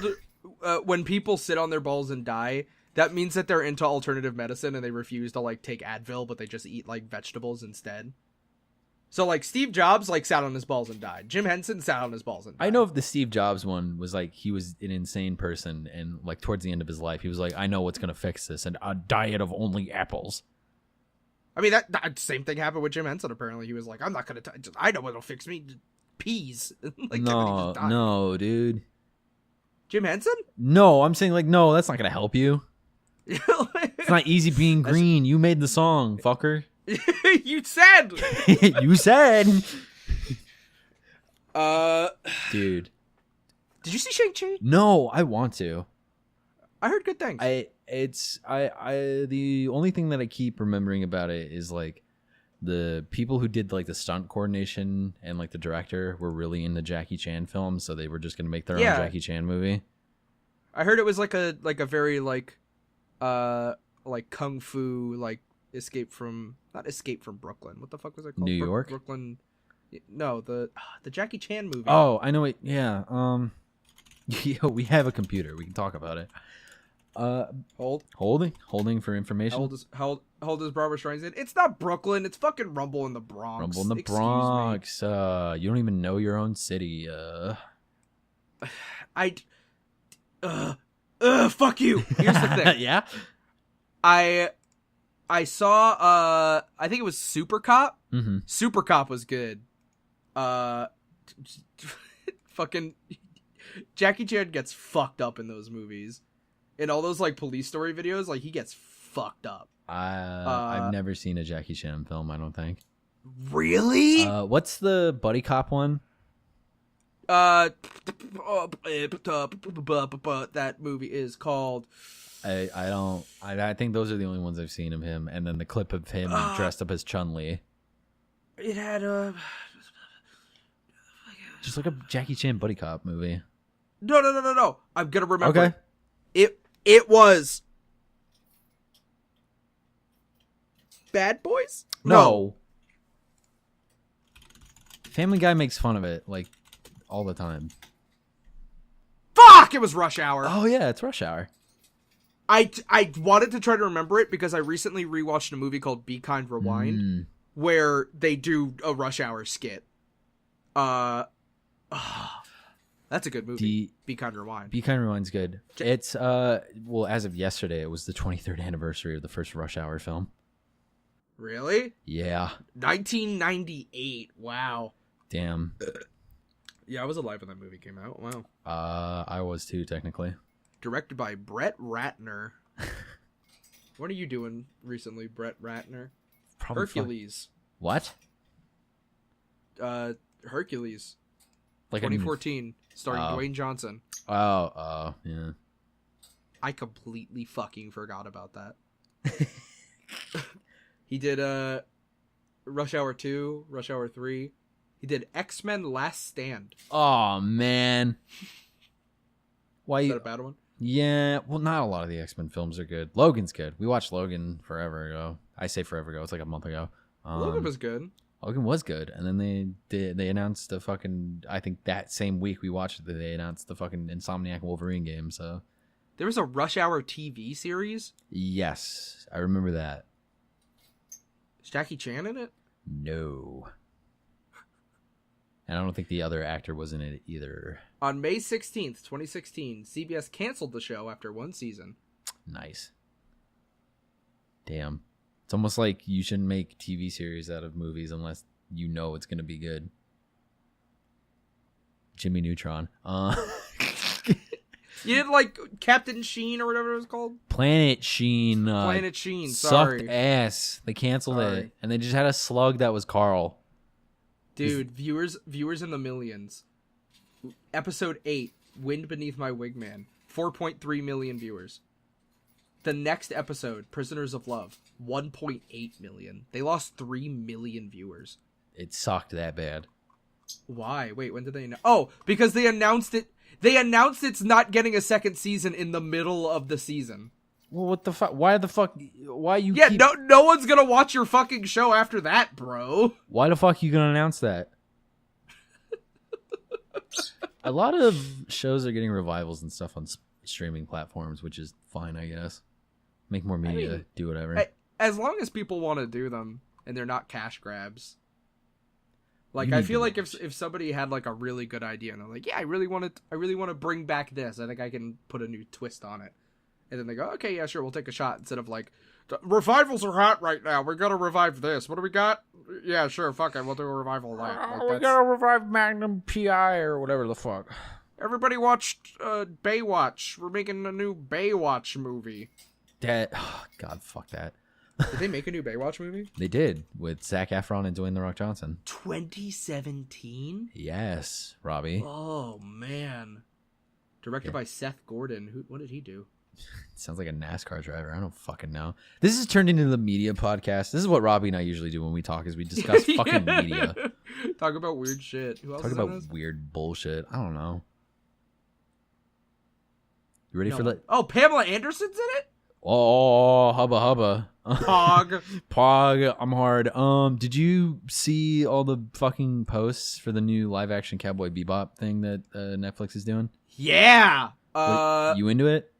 when people sit on their balls and die, that means that they're into alternative medicine and they refuse to like take Advil, but they just eat like vegetables instead. So like Steve Jobs like sat on his balls and died. Jim Henson sat on his balls and died. I know if the Steve Jobs one was like he was an insane person and like towards the end of his life he was like, I know what's gonna fix this, and a diet of only apples. I mean that same thing happened with Jim Henson. Apparently he was like, I'm not gonna. I know what'll fix me. Peas. Like, no, dude. Jim Henson? No, I'm saying like no, that's not gonna help you. It's not easy being green. You made the song, fucker. You said. You said. Dude. Did you see Shang-Chi? No, I want to. I heard good things. The only thing that I keep remembering about it is like the people who did like the stunt coordination and like the director were really into Jackie Chan films, so they were just gonna make their own Jackie Chan movie. I heard it was like a very like kung fu like not Escape from Brooklyn. What the fuck was it called? New York? Brooklyn. No, the Jackie Chan movie. Oh, I know it. Yeah. Yo, we have a computer. We can talk about it. Holding for information. How old is Barbara Streisand? It's not Brooklyn. It's fucking Rumble in the Bronx. Rumble in the Bronx. You don't even know your own city. Fuck you. Here's the thing. Yeah. I saw I think it was Super Cop. Mm-hmm. Super Cop was good. Fucking Jackie Chan gets fucked up in those movies. In all those like police story videos, like he gets fucked up. I've never seen a Jackie Chan film, I don't think. Really? What's the buddy cop one? That movie is called I think those are the only ones I've seen of him, and then the clip of him dressed up as Chun-Li. It had just like a Jackie Chan buddy cop movie. No. I'm gonna remember. Okay. It was Bad Boys? No. Family Guy makes fun of it like all the time. Fuck! It was Rush Hour. Oh yeah, it's Rush Hour. I wanted to try to remember it because I recently rewatched a movie called Be Kind Rewind where they do a Rush Hour skit. That's a good movie. Be Kind Rewind. Be Kind Rewind's good. It's well, as of yesterday, it was the 23rd anniversary of the first Rush Hour film. Really? Yeah. 1998. Wow. Damn. Yeah, I was alive when that movie came out. Wow. I was too, technically. Directed by Brett Ratner. What are you doing recently, Brett Ratner? Probably Hercules. What? Hercules. Like 2014, starring Dwayne Johnson. Oh, yeah. I completely fucking forgot about that. He did Rush Hour 2, Rush Hour 3. He did X-Men Last Stand. Oh, man. Why? Is that a bad one? Yeah, well, not a lot of the X-Men films are good. Logan's good. We watched Logan forever ago. I say forever ago. It's like a month ago. Logan was good. Logan was good, and then they announced the fucking. I think that same week we watched it, they announced the fucking Insomniac Wolverine game. So there was a Rush Hour TV series. Yes, I remember that. Is Jackie Chan in it? No, and I don't think the other actor was in it either. On May 16th, 2016, CBS canceled the show after one season. Nice. Damn. It's almost like you shouldn't make TV series out of movies unless you know it's going to be good. Jimmy Neutron. You didn't like Captain Sheen or whatever it was called? Planet Sheen. Planet Sheen, sorry. Sucked ass. They canceled it. And they just had a slug that was Carl. Dude, viewers in the millions. Episode 8, Wind Beneath My Wingman. 4.3 million viewers. The next episode, Prisoners of Love, 1.8 million. They lost 3 million viewers. It sucked that bad. Why? Wait, when did they know? Oh, because they announced it. They announced it's not getting a second season in the middle of the season. Well, what the fuck? Why the fuck? Why you? Yeah, no one's gonna watch your fucking show after that, bro. Why the fuck you gonna announce that? A lot of shows are getting revivals and stuff on streaming platforms, which is fine, I guess. Make more media, do whatever. As long as people want to do them and they're not cash grabs. Like, I feel like if somebody had like a really good idea and they're like, yeah, I really want to bring back this. I think I can put a new twist on it. And then they go, okay, yeah, sure, we'll take a shot, instead of like, revivals are hot right now. We're gonna revive this. What do we got? Yeah, sure, fuck it, we'll do a revival of that. Like, we gotta revive Magnum PI or whatever the fuck. Everybody watched Baywatch. We're making a new Baywatch movie. God, fuck that. Did they make a new Baywatch movie? They did, with Zac Efron and Dwayne The Rock Johnson. 2017? Yes, Robbie. Oh, man. Directed by Seth Gordon. What did he do? Sounds like a NASCAR driver. I don't fucking know. This has turned into the media podcast. This is what Robbie and I usually do when we talk, is we discuss fucking media. Talk about weird shit. Who else Talk is in about this? weird bullshit. I don't know. You ready for that? Oh, Pamela Anderson's in it? Oh, hubba hubba. Pog. Pog, I'm hard. Did you see all the fucking posts for the new live action Cowboy Bebop thing that Netflix is doing? Yeah. You into it?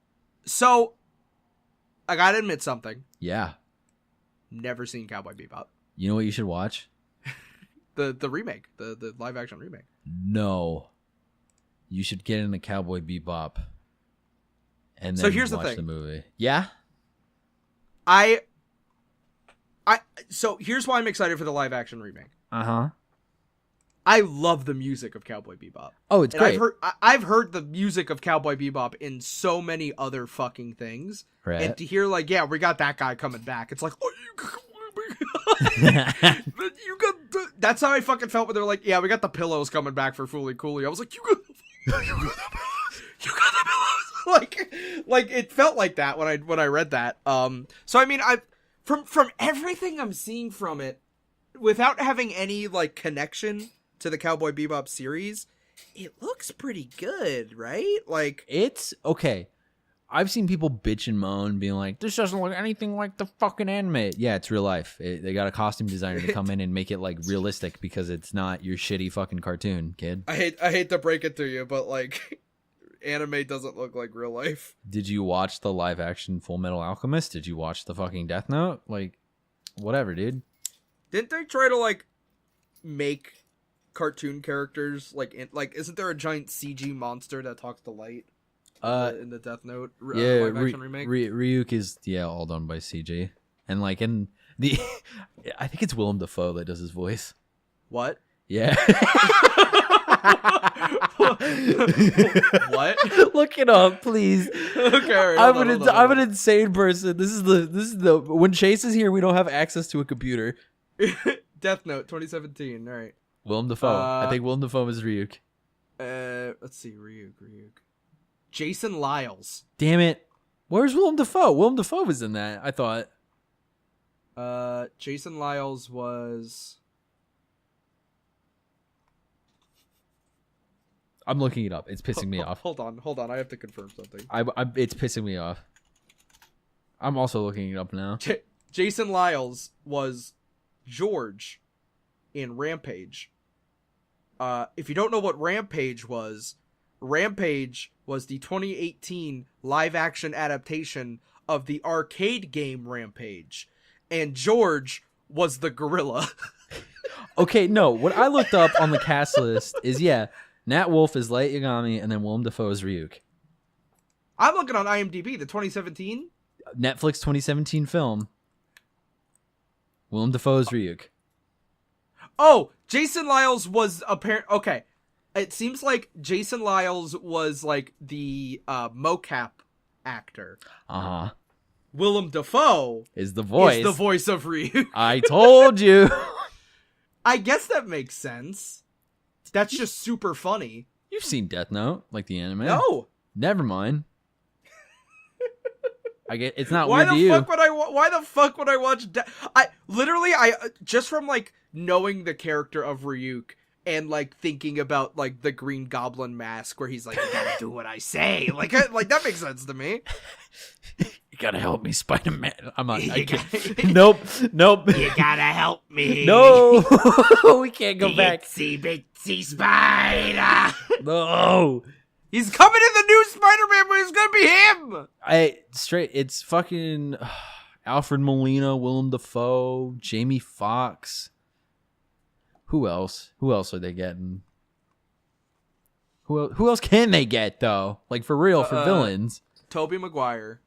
So, I gotta admit something. Yeah. Never seen Cowboy Bebop. You know what you should watch? The remake, the live action remake. No. You should get into Cowboy Bebop. And then So here's the watch thing. the movie. Yeah? So here's why I'm excited for the live action remake. Uh-huh. I love the music of Cowboy Bebop. Oh, it's And great. I've heard the music of Cowboy Bebop in so many other fucking things. Right. And to hear like, yeah, we got that guy coming back. It's like, oh, you got that's how I fucking felt when they're like, yeah, we got the pillows coming back for Fooly Cooly. I was like, you got the pillows. Like it felt like that when I read that. So I mean, from everything I'm seeing from it, without having any like connection to the Cowboy Bebop series, it looks pretty good, right? Like, it's okay. I've seen people bitch and moan, being like, "This doesn't look anything like the fucking anime." Yeah, it's real life. They got a costume designer to come in and make it like realistic because it's not your shitty fucking cartoon, kid. I hate to break it to you, but like, anime doesn't look like real life. Did you watch the live action Full Metal Alchemist? Did you watch the fucking Death Note? Like, whatever, dude. Didn't they try to like make cartoon characters like isn't there a giant CG monster that talks to light in the Death Note live action remake? Ryuk is all done by CG, and like in the I think it's Willem Dafoe that does his voice. What? Yeah. What? Look it up, please. Okay, right, I'm an insane person. This is the when Chase is here, we don't have access to a computer. Death Note 2017. All right. Willem Dafoe. I think Willem Dafoe is Ryuk. Let's see. Ryuk. Jason Lyles. Damn it. Where's Willem Dafoe? Willem Dafoe was in that, I thought. Jason Lyles was... I'm looking it up. It's pissing me off. Hold on. I have to confirm something. It's pissing me off. I'm also looking it up now. Jason Lyles was George in Rampage. If you don't know what Rampage was the 2018 live-action adaptation of the arcade game Rampage. And George was the gorilla. Okay, no. What I looked up on the cast list is, Nat Wolff is Light Yagami, and then Willem Dafoe is Ryuk. I'm looking on IMDb, the 2017? Netflix 2017 film. Willem Dafoe is Ryuk. Oh, Jason Lyles was okay. It seems like Jason Lyles was like the mocap actor. Uh-huh. Willem Dafoe is the voice of Ryu. I told you. I guess that makes sense. That's just super funny. You've seen Death Note, like the anime? No. Never mind. It's not why weird to you. Why the fuck would I watch I just from like knowing the character of Ryuk and like thinking about like the Green Goblin mask where he's like, you gotta do what I say. Like that makes sense to me. You gotta help me, Spider-Man. I can't. Nope. You gotta help me. No. We can't go back. Bitsy Spider. No. He's coming in the new Spider-Man, but it's gonna be him. It's fucking Alfred Molina, Willem Dafoe, Jamie Foxx. Who else? Who else are they getting? Who else can they get though? Like for real, for villains? Tobey Maguire.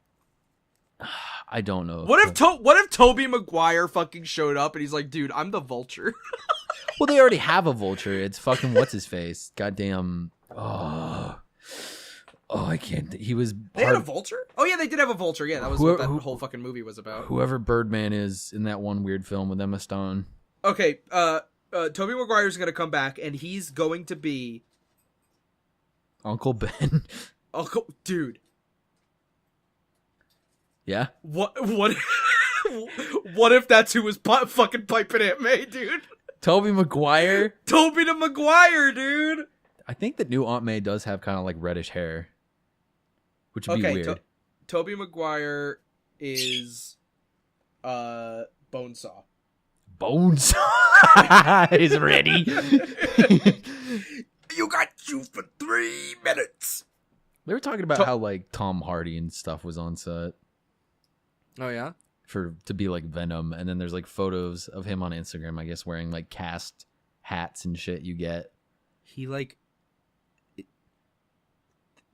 I don't know. What if Tobey Maguire fucking showed up and he's like, dude, I'm the Vulture. Well, they already have a Vulture. It's fucking what's his face? Goddamn. Oh, I can't. He was. They had a Vulture? Oh yeah, they did have a Vulture. Yeah, that was what that whole fucking movie was about. Whoever Birdman is in that one weird film with Emma Stone. Okay, Tobey Maguire's gonna come back and he's going to be Uncle Ben. Dude. Yeah. What what if that's who was fucking piping Aunt May, dude? Tobey Maguire. Tobey the Maguire, dude. I think the new Aunt May does have kind of like reddish hair, which would be weird. Tobey Maguire is Bonesaw. Bonesaw. He's ready. You got you for 3 minutes. They were talking about how like Tom Hardy and stuff was on set. Oh yeah? To be like Venom, and then there's like photos of him on Instagram, I guess, wearing like cast hats and shit you get. He like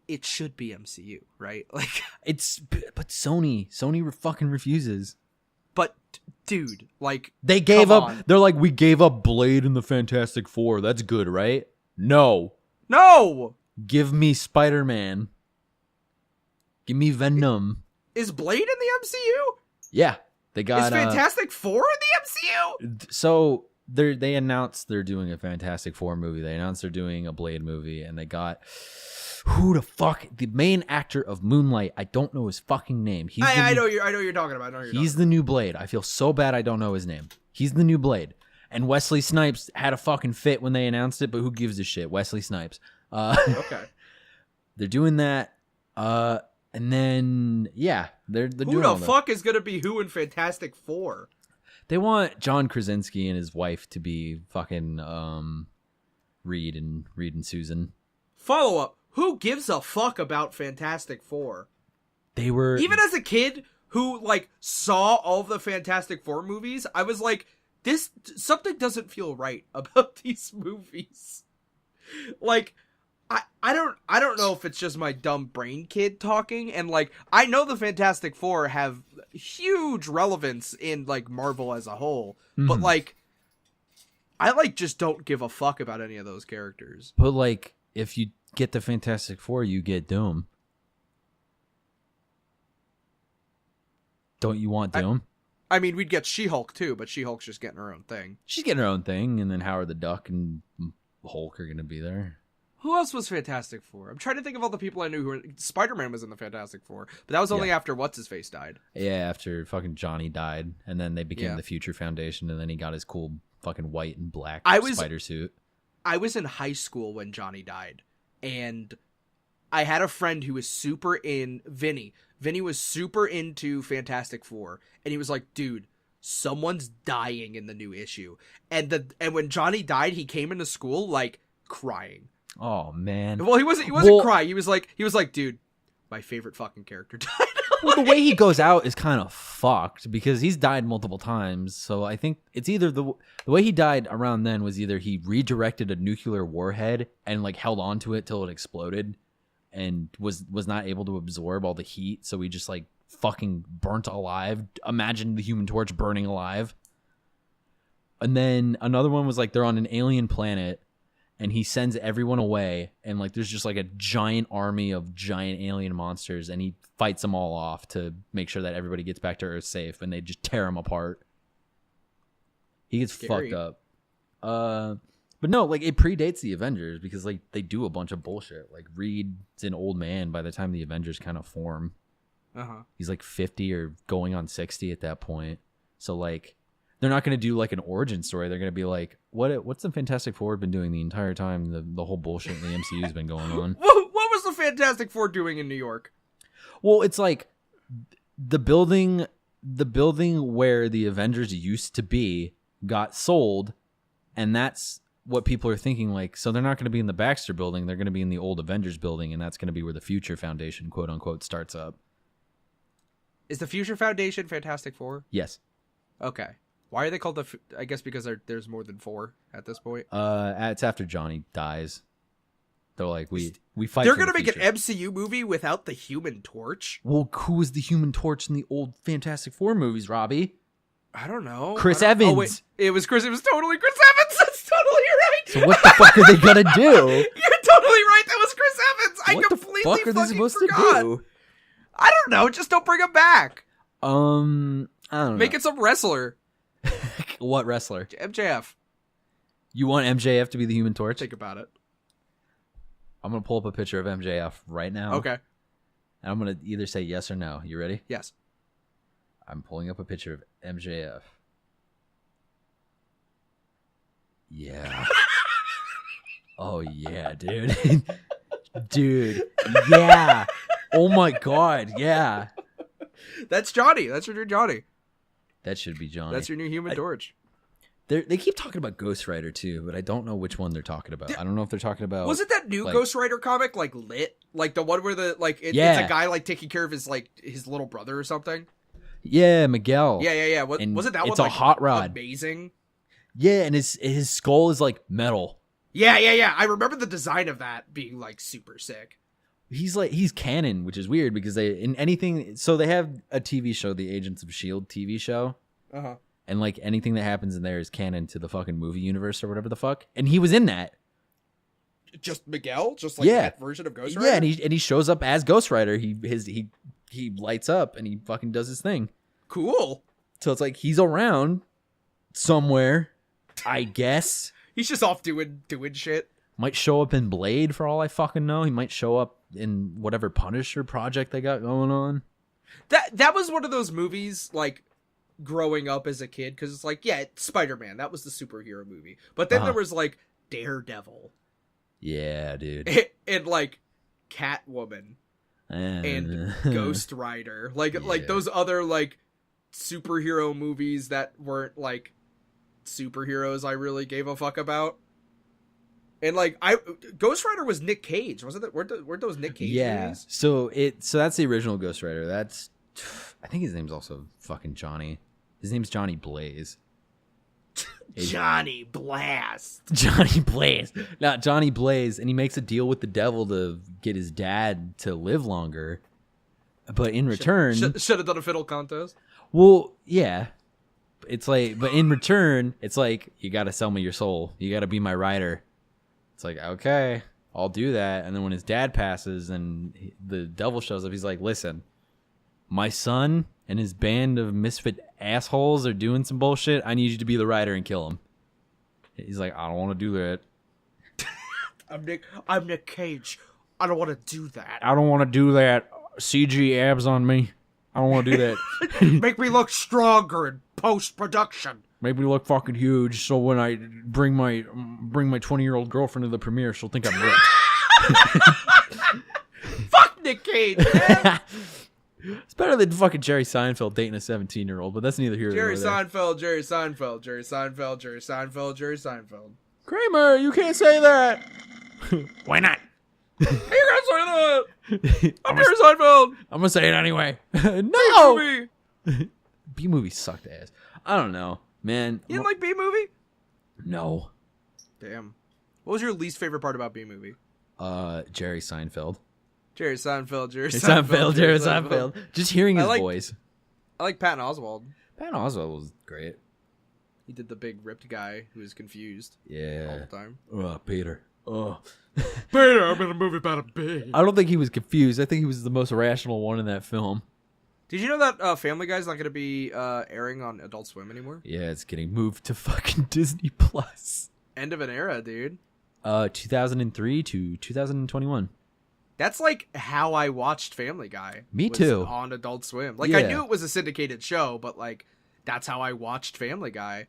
it should be MCU, right? Like but Sony fucking refuses. But dude, like they gave up. They're like, we gave up Blade in the Fantastic Four. That's good, right? No. Give me Spider-Man. Give me Venom. Is Blade in the MCU? Yeah, they got. Is Fantastic Four in the MCU? So they announced they're doing a Fantastic Four movie. They announced they're doing a Blade movie, and they got who the fuck the main actor of Moonlight. I don't know his fucking name. I know you're talking about. He's the new Blade. I feel so bad I don't know his name. He's the new Blade. And Wesley Snipes had a fucking fit when they announced it, but who gives a shit? Wesley Snipes. Okay. They're doing that. And then, yeah, they're doing who the fuck is gonna be who in Fantastic Four? They want John Krasinski and his wife to be fucking Reed and Susan. Follow up. Who gives a fuck about Fantastic Four? They were even as a kid who like saw all the Fantastic Four movies. I was like, this something doesn't feel right about these movies. Like, I don't know if it's just my dumb brain kid talking, and like I know the Fantastic Four have huge relevance in like Marvel as a whole, but like I like just don't give a fuck about any of those characters. But like if you get the Fantastic Four, you get Doom. Don't you want Doom? I mean, we'd get She-Hulk too, but She-Hulk's just getting her own thing. She's getting her own thing, and then Howard the Duck and Hulk are going to be there. Who else was Fantastic Four? I'm trying to think of all the people I knew who were... Spider-Man was in the Fantastic Four, but that was only after What's-His-Face died. Yeah, after fucking Johnny died, and then they became the Future Foundation, and then he got his cool fucking white and black spider suit. I was in high school when Johnny died, and I had a friend who was super in... Vinny was super into Fantastic Four, and he was like, dude, someone's dying in the new issue. And when Johnny died, he came into school, like, crying. Oh man. Well, he wasn't crying. He was like, dude, my favorite fucking character died. Well, the way he goes out is kind of fucked because he's died multiple times. So I think it's either the way he died around then was either he redirected a nuclear warhead and like held on to it till it exploded and was not able to absorb all the heat. So he just like fucking burnt alive. Imagine the Human Torch burning alive. And then another one was like they're on an alien planet. And he sends everyone away, and like there's just like a giant army of giant alien monsters, and he fights them all off to make sure that everybody gets back to Earth safe, and they just tear him apart. He gets fucked up. But no, like it predates the Avengers because like they do a bunch of bullshit. Like Reed's an old man by the time the Avengers kind of form. He's like 50 or going on 60 at that point. So like they're not going to do like an origin story. They're going to be like, what's the Fantastic Four been doing the entire time the whole bullshit in the MCU has been going on? What was the Fantastic Four doing in New York? Well, it's like the building where the Avengers used to be got sold, and that's what people are thinking. Like, so they're not going to be in the Baxter building. They're going to be in the old Avengers building, and that's going to be where the Future Foundation, quote unquote, starts up. Is the Future Foundation Fantastic Four? Yes. Okay. Why are they called I guess because there's more than 4 at this point. It's after Johnny dies. They're like we fight. They're gonna make an MCU movie without the Human Torch. Well, who was the Human Torch in the old Fantastic Four movies, Robbie? I don't know. Chris Evans. Oh, wait. It was totally Chris Evans. That's totally right. So what the fuck are they gonna do? You're totally right. That was Chris Evans. I completely what the fuck are they supposed forgot. to do? I don't know. Just don't bring him back. I don't know. Make it some wrestler. What wrestler? MJF. You want MJF to be the Human Torch? Think about it. I'm gonna pull up a picture of MJF right now. Okay. And I'm gonna either say yes or no. You ready? Yes. I'm pulling up a picture of MJF. Yeah. Oh yeah, dude. Dude. Yeah. Oh my god. Yeah. That's Johnny. That's your new Johnny. That should be Johnny. That's your new Human Torch. They keep talking about Ghost Rider too, but I don't know which one they're talking about. I don't know if they're talking about. Was it that new Ghost Rider comic, like Lit, like the one where it's Yeah. a guy like taking care of his little brother or something? Yeah, Miguel. Yeah. Was it that one? It's a hot rod. Amazing. Yeah, and his skull is like metal. Yeah. I remember the design of that being like super sick. He's canon, which is weird because they have a TV show, the Agents of S.H.I.E.L.D. TV show. Uh-huh. And like anything that happens in there is canon to the fucking movie universe or whatever the fuck. And he was in that. Just Miguel, just like that version of Ghost Rider. Yeah, and he shows up as Ghost Rider. He lights up and he fucking does his thing. Cool. So it's like he's around somewhere, I guess. He's just off doing shit. Might show up in Blade for all I fucking know. He might show up in whatever Punisher project they got going on. That was one of those movies like growing up as a kid, because it's like, yeah, Spider-Man, that was the superhero movie, but then there was like Daredevil, yeah, dude, and like Catwoman and Ghost Rider, like those other like superhero movies that weren't like superheroes I really gave a fuck about. And like Ghost Rider was Nick Cage, wasn't it? Weren't those Nick Cage movies? So that's the original Ghost Rider. That's, I think his name's also fucking Johnny. His name's Johnny Blaze. Johnny Blast. Johnny Blaze. Not Johnny Blaze. And he makes a deal with the devil to get his dad to live longer. But in return... Should have done a fiddle contest. Well, yeah. It's like, but in return, it's like, you got to sell me your soul. You got to be my rider. It's like, okay, I'll do that. And then when his dad passes and the devil shows up, he's like, listen, my son and his band of misfit assholes are doing some bullshit. I need you to be the rider and kill him. He's like, I don't want to do that. I'm Nick Cage. I don't want to do that. I don't want to do that. CG abs on me. I don't want to do that. Make me look stronger in post-production. Make me look fucking huge, so when I bring my 20-year-old girlfriend to the premiere, she'll think I'm ripped. Fuck Nick Cage, man. It's better than fucking Jerry Seinfeld dating a 17-year-old, but that's neither here nor there. Jerry Seinfeld. Kramer, you can't say that. Why not? Hey, you can't say that. I'm Jerry Seinfeld. I'm gonna say it anyway. No. B-movie sucked ass. I don't know, man. You didn't like B-movie? No. Damn. What was your least favorite part about B-movie? Jerry Seinfeld. Jerry Seinfeld. Just hearing his voice. I like Patton Oswalt. Patton Oswalt was great. He did the big ripped guy who was confused. Yeah. All the time. Oh, Peter. Oh. Peter, I'm in a movie about a pig. I don't think he was confused. I think he was the most rational one in that film. Did you know that Family Guy's not going to be airing on Adult Swim anymore? Yeah, it's getting moved to fucking Disney Plus. End of an era, dude. 2003 to 2021. That's like how I watched Family Guy. Me too. On Adult Swim. Like, I knew it was a syndicated show, but like, that's how I watched Family Guy.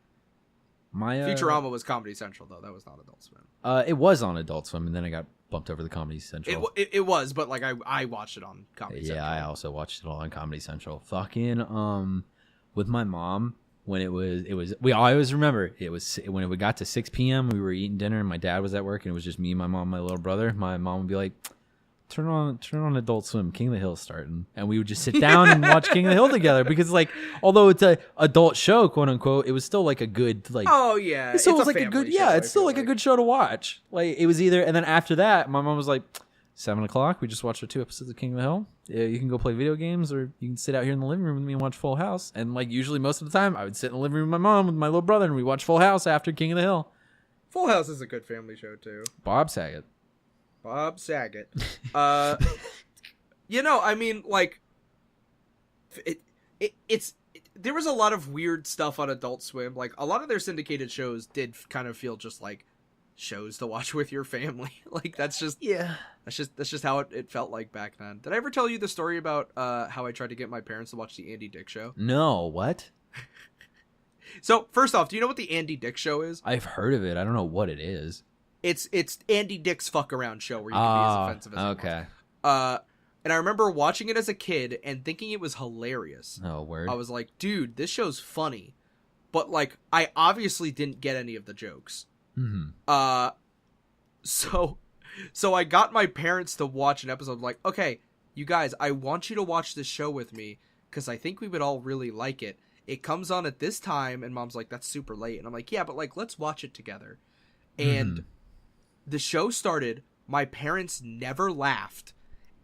Futurama was Comedy Central, though. That was not Adult Swim. It was on Adult Swim, and then I got bumped over to Comedy Central. It was, but like I watched it on Comedy Central. Yeah, I also watched it all on Comedy Central. Fucking with my mom when it was. I always remember it was when it got to 6 p.m. We were eating dinner, and my dad was at work, and it was just me, my mom, my little brother. My mom would be like, Turn on Adult Swim. King of the Hill's starting, and we would just sit down and watch King of the Hill together because, like, although it's a adult show, quote unquote, it was still like a good like. Oh yeah, it still was like a good it's still like a good show to watch. Like it was either, and then after that, my mom was like, 7 o'clock. We just watched the 2 episodes of King of the Hill. You can go play video games, or you can sit out here in the living room with me and watch Full House. And like usually, most of the time, I would sit in the living room with my mom with my little brother, and we watch Full House after King of the Hill. Full House is a good family show too. Bob Saget. You know, I mean, like, it's there was a lot of weird stuff on Adult Swim. Like, a lot of their syndicated shows did kind of feel just like shows to watch with your family. Like that's just how it felt like back then. Did I ever tell you the story about how I tried to get my parents to watch the Andy Dick show? No, what? So first off, do you know what the Andy Dick show is? I've heard of it. I don't know what it is. It's Andy Dick's fuck around show where you can be as offensive as you want. And I remember watching it as a kid and thinking it was hilarious. Oh, word. I was like, dude, this show's funny. But, like, I obviously didn't get any of the jokes. Mm-hmm. So I got my parents to watch an episode. Like, okay, you guys, I want you to watch this show with me because I think we would all really like it. It comes on at this time, and Mom's like, that's super late. And I'm like, yeah, but, like, let's watch it together. And the show started. My parents never laughed.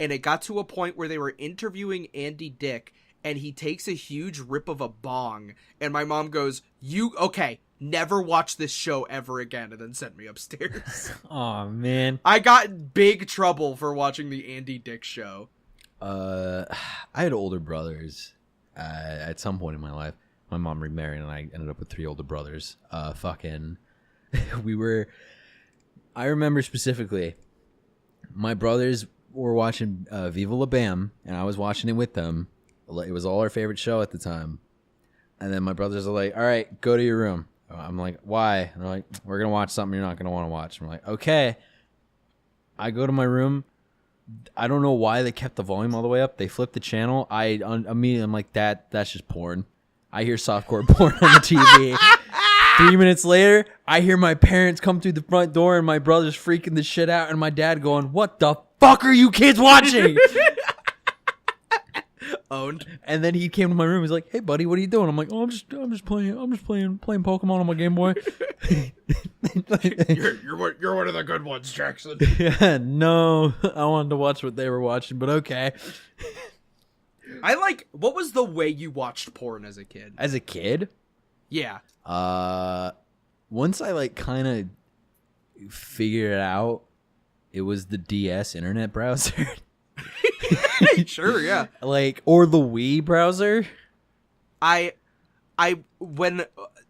And it got to a point where they were interviewing Andy Dick, and he takes a huge rip of a bong, and my mom goes, okay, never watch this show ever again, and then sent me upstairs. Oh, man. I got in big trouble for watching the Andy Dick show. I had older brothers at some point in my life. My mom remarried, and I ended up with 3 older brothers. I remember specifically, my brothers were watching Viva La Bam, and I was watching it with them. It was all our favorite show at the time. And then my brothers are like, all right, go to your room. I'm like, why? And they're like, we're going to watch something you're not going to want to watch. I'm like, okay. I go to my room. I don't know why they kept the volume all the way up. They flipped the channel. Immediately, I'm like, that's just porn. I hear softcore porn on the TV. 3 minutes later, I hear my parents come through the front door, and my brother's freaking the shit out, and my dad going, what the fuck are you kids watching? Owned. And then he came to my room. He's like, hey buddy, what are you doing? I'm like, oh, I'm just playing Pokemon on my Game Boy. you're one of the good ones, Jackson. Yeah, no, I wanted to watch what they were watching, but okay. What was the way you watched porn as a kid? As a kid? Yeah. Once I kind of figured it out, it was the DS internet browser. Sure, yeah. Or the Wii browser. I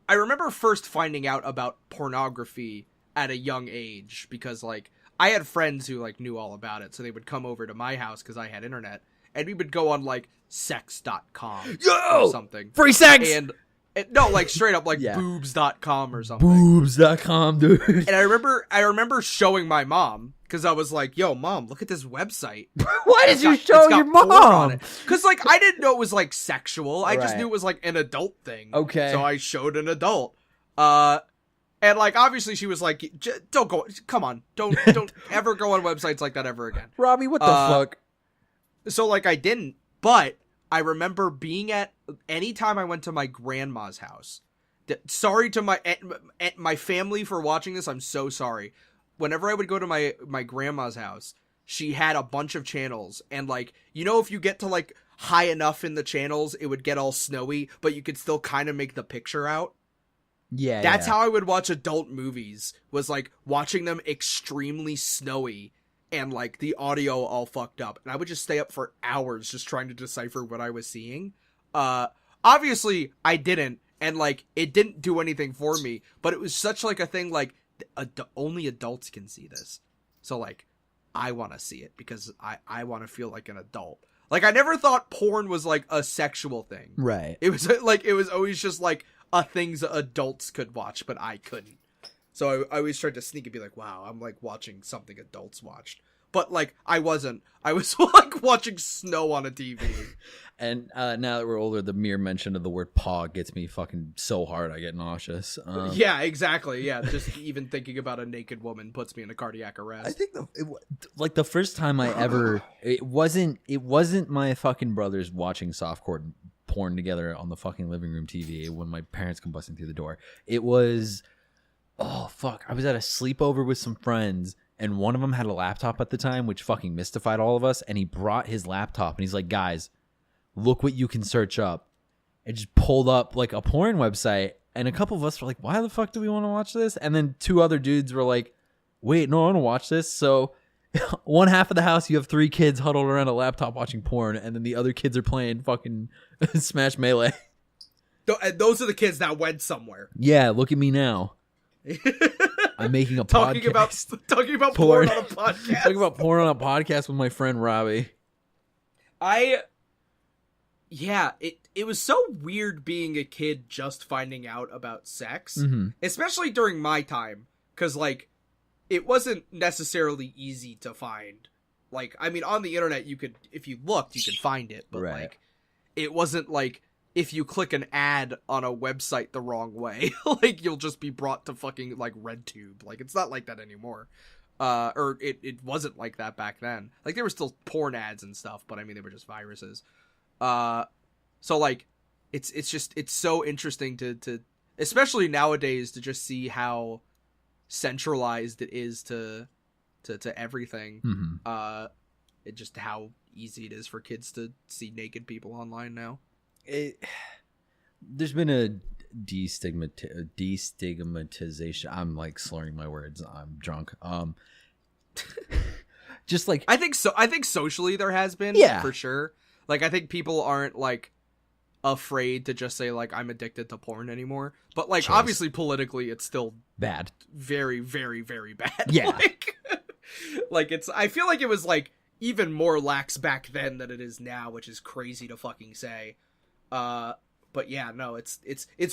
remember first finding out about pornography at a young age because I had friends who knew all about it, so they would come over to my house because I had internet, and we would go on sex.com or something. Free sex! And no, straight up Yeah. boobs.com or something. Boobs.com, dude. And I remember showing my mom because I was like, yo, Mom, look at this website. Why did you show your mom? Because I didn't know it was sexual. I just Right. knew it was an adult thing. Okay. So I showed an adult. And obviously she was like, don't go, come on, don't ever go on websites like that ever again. Robbie, what the fuck? So I didn't, but I remember being anytime I went to my grandma's house. Sorry to my family for watching this. I'm so sorry. Whenever I would go to my grandma's house, she had a bunch of channels, and if you get to high enough in the channels, it would get all snowy, but you could still kind of make the picture out. Yeah, That's how I would watch adult movies, was watching them extremely snowy and the audio all fucked up, and I would just stay up for hours just trying to decipher what I was seeing. Obviously I didn't, and it didn't do anything for me, but it was such a thing only adults can see this. So I want to see it because I want to feel like an adult. I never thought porn was a sexual thing. Right. It was it was always just a things adults could watch, but I couldn't. So I always tried to sneak and be like, wow, I'm watching something adults watched. But I wasn't. I was watching snow on a TV. And now that we're older, the mere mention of the word paw gets me fucking so hard I get nauseous. Yeah, exactly. Yeah, just even thinking about a naked woman puts me in a cardiac arrest. I think the first time I ever it wasn't my fucking brothers watching softcore porn together on the fucking living room TV when my parents come busting through the door. It was I was at a sleepover with some friends, and one of them had a laptop at the time, which fucking mystified all of us, and he brought his laptop and he's like, guys, look what you can search up. It just pulled up a porn website, and a couple of us were like, why the fuck do we want to watch this? And then 2 other dudes were like, wait, no, I want to watch this. So one half of the house, you have 3 kids huddled around a laptop watching porn, and then the other kids are playing fucking Smash Melee. Those are the kids that went somewhere. Yeah, look at me now. I'm making a talking podcast. Talking about porn on a podcast. Talking about porn on a podcast with my friend Robbie. Yeah, it was so weird being a kid just finding out about sex, especially during my time, because, like, it wasn't necessarily easy to find. Like, I mean, on the internet, you could, if you looked, you could find it, but, like, it wasn't like, if you click an ad on a website the wrong way, like, you'll just be brought to fucking, like, RedTube. Like, it's not like that anymore. Or it wasn't like that back then. Like, there were still porn ads and stuff, but, I mean, they were just viruses. So, like, it's so interesting to especially nowadays, to just see how centralized it is to everything. It just how easy it is for kids to see naked people online now. There's been a destigmatization. I'm like slurring my words. I'm drunk. Just like I think socially there has been, for sure. Like, I think people aren't, like, afraid to just say, like, I'm addicted to porn anymore. But, like, obviously politically it's still bad. Very, very, very bad. Yeah. Like it's, I feel like it was, like, even more lax back then than it is now, which is crazy to fucking say. But yeah, no, it's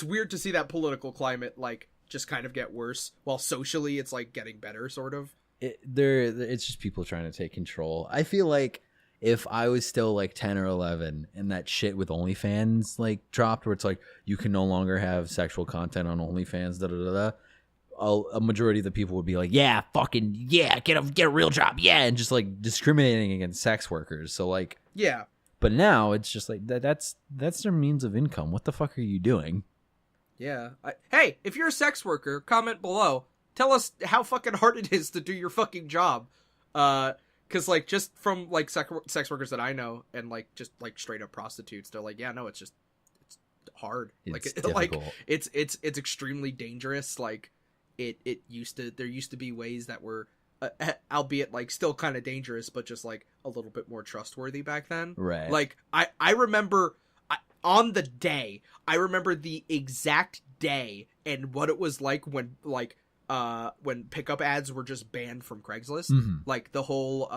weird to see that political climate, like, just kind of get worse, while socially it's, like, getting better, sort of. It's just people trying to take control. I feel like if I was still like 10 or 11 and that shit with OnlyFans like dropped, where it's like you can no longer have sexual content on OnlyFans, a majority of the people would be like, yeah, fucking yeah, get a real job, yeah, and just like discriminating against sex workers. So like, yeah. But now it's just like that's their means of income. What the fuck are you doing? Yeah. Hey, if you're a sex worker, comment below. Tell us how fucking hard it is to do your fucking job. Because, like, just from, like, sex workers that I know, and, like, just, like, straight up prostitutes, they're like, yeah, no, it's hard. It's difficult. Like, it's extremely dangerous. Like, there used to be ways that were, albeit, like, still kind of dangerous, but just, like, a little bit more trustworthy back then. Right. Like, I remember, on the day, I remember the exact day and what it was like when, like, when pickup ads were just banned from Craigslist. Like, the whole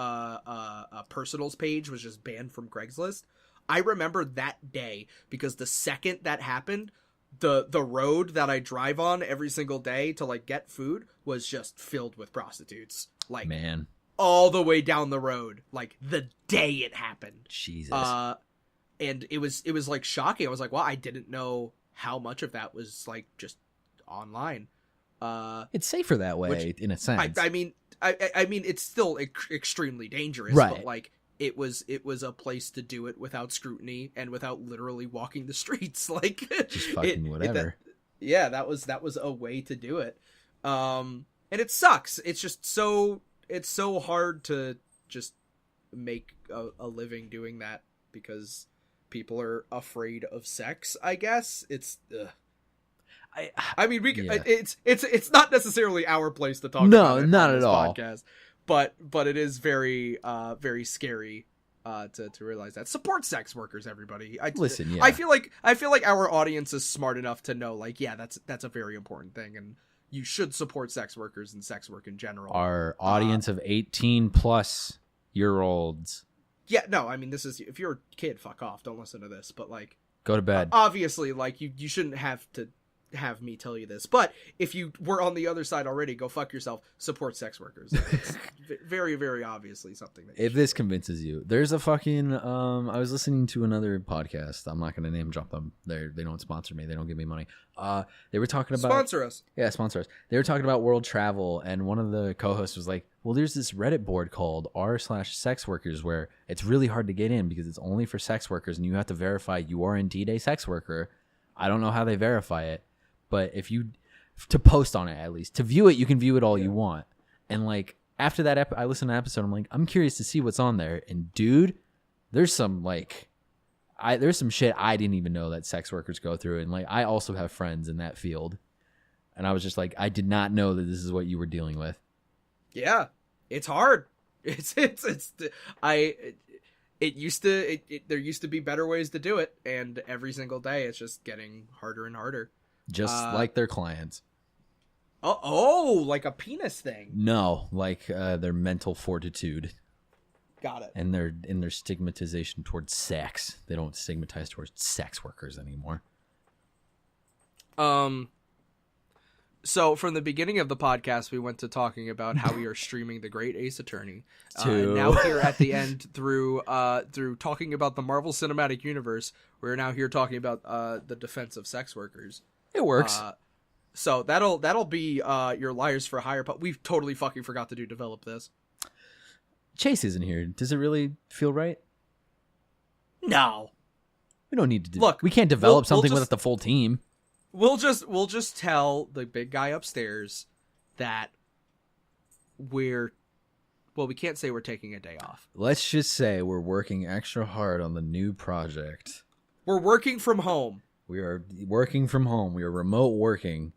personals page was just banned from Craigslist. I remember that day because the second that happened, the road that I drive on every single day to, like, get food was just filled with prostitutes. Like, man, all the way down the road, like, the day it happened. Jesus. And it was like shocking. I was like, well, I didn't know how much of that was, like, just online. It's safer that way, in a sense. I mean, it's still extremely dangerous, right? But, like, it was a place to do it without scrutiny and without literally walking the streets, like, just fucking whatever. That was a way to do it. And it sucks. It's just so hard to just make a living doing that because people are afraid of sex. I guess it's. I mean, it's not necessarily our place to talk about it not on at this all. podcast, but it is very very scary to realize that. Support sex workers, everybody. Listen, yeah. I feel like our audience is smart enough to know, like, yeah, that's a very important thing, and you should support sex workers and sex work in general. Our audience of 18+ year olds. Yeah, no, I mean, this is, if you're a kid, fuck off, don't listen to this, but, like, go to bed. Obviously, like, you shouldn't have to have me tell you this, but if you were on the other side already, go fuck yourself. Support sex workers. It's very, very obviously something that if this convinces you. There's a fucking I was listening to another podcast. I'm not going to name drop them. They don't sponsor me. They don't give me money. They were talking about sponsor us. Yeah, sponsor us. They were talking about world travel, and one of the co-hosts was like, well, there's this Reddit board called r/sex workers where it's really hard to get in because it's only for sex workers and you have to verify you are indeed a sex worker. I don't know how they verify it. But if you, to post on it at least, to view it, you can view it all you want. And, like, after that, I listened to the episode, I'm like, I'm curious to see what's on there. And, dude, there's some, like, there's some shit I didn't even know that sex workers go through. And, like, I also have friends in that field. And I was just like, I did not know that this is what you were dealing with. Yeah, it's hard. There used to be better ways to do it. And every single day it's just getting harder and harder. Just like their clients. Oh, like a penis thing. No, like their mental fortitude. Got it. And their stigmatization towards sex. They don't stigmatize towards sex workers anymore. So from the beginning of the podcast, we went to talking about how we are streaming The Great Ace Attorney. To... And now here at the end, through talking about the Marvel Cinematic Universe, we're now here talking about the defense of sex workers. It works. So that'll be your Liars for Hire, but we've totally fucking forgot to develop this. Chase isn't here. Does it really feel right? No. We don't need to Look, we can't develop something just, without the full team. We'll just tell the big guy upstairs that we can't say we're taking a day off. Let's just say we're working extra hard on the new project. We're working from home. We are working from home. We are remote working.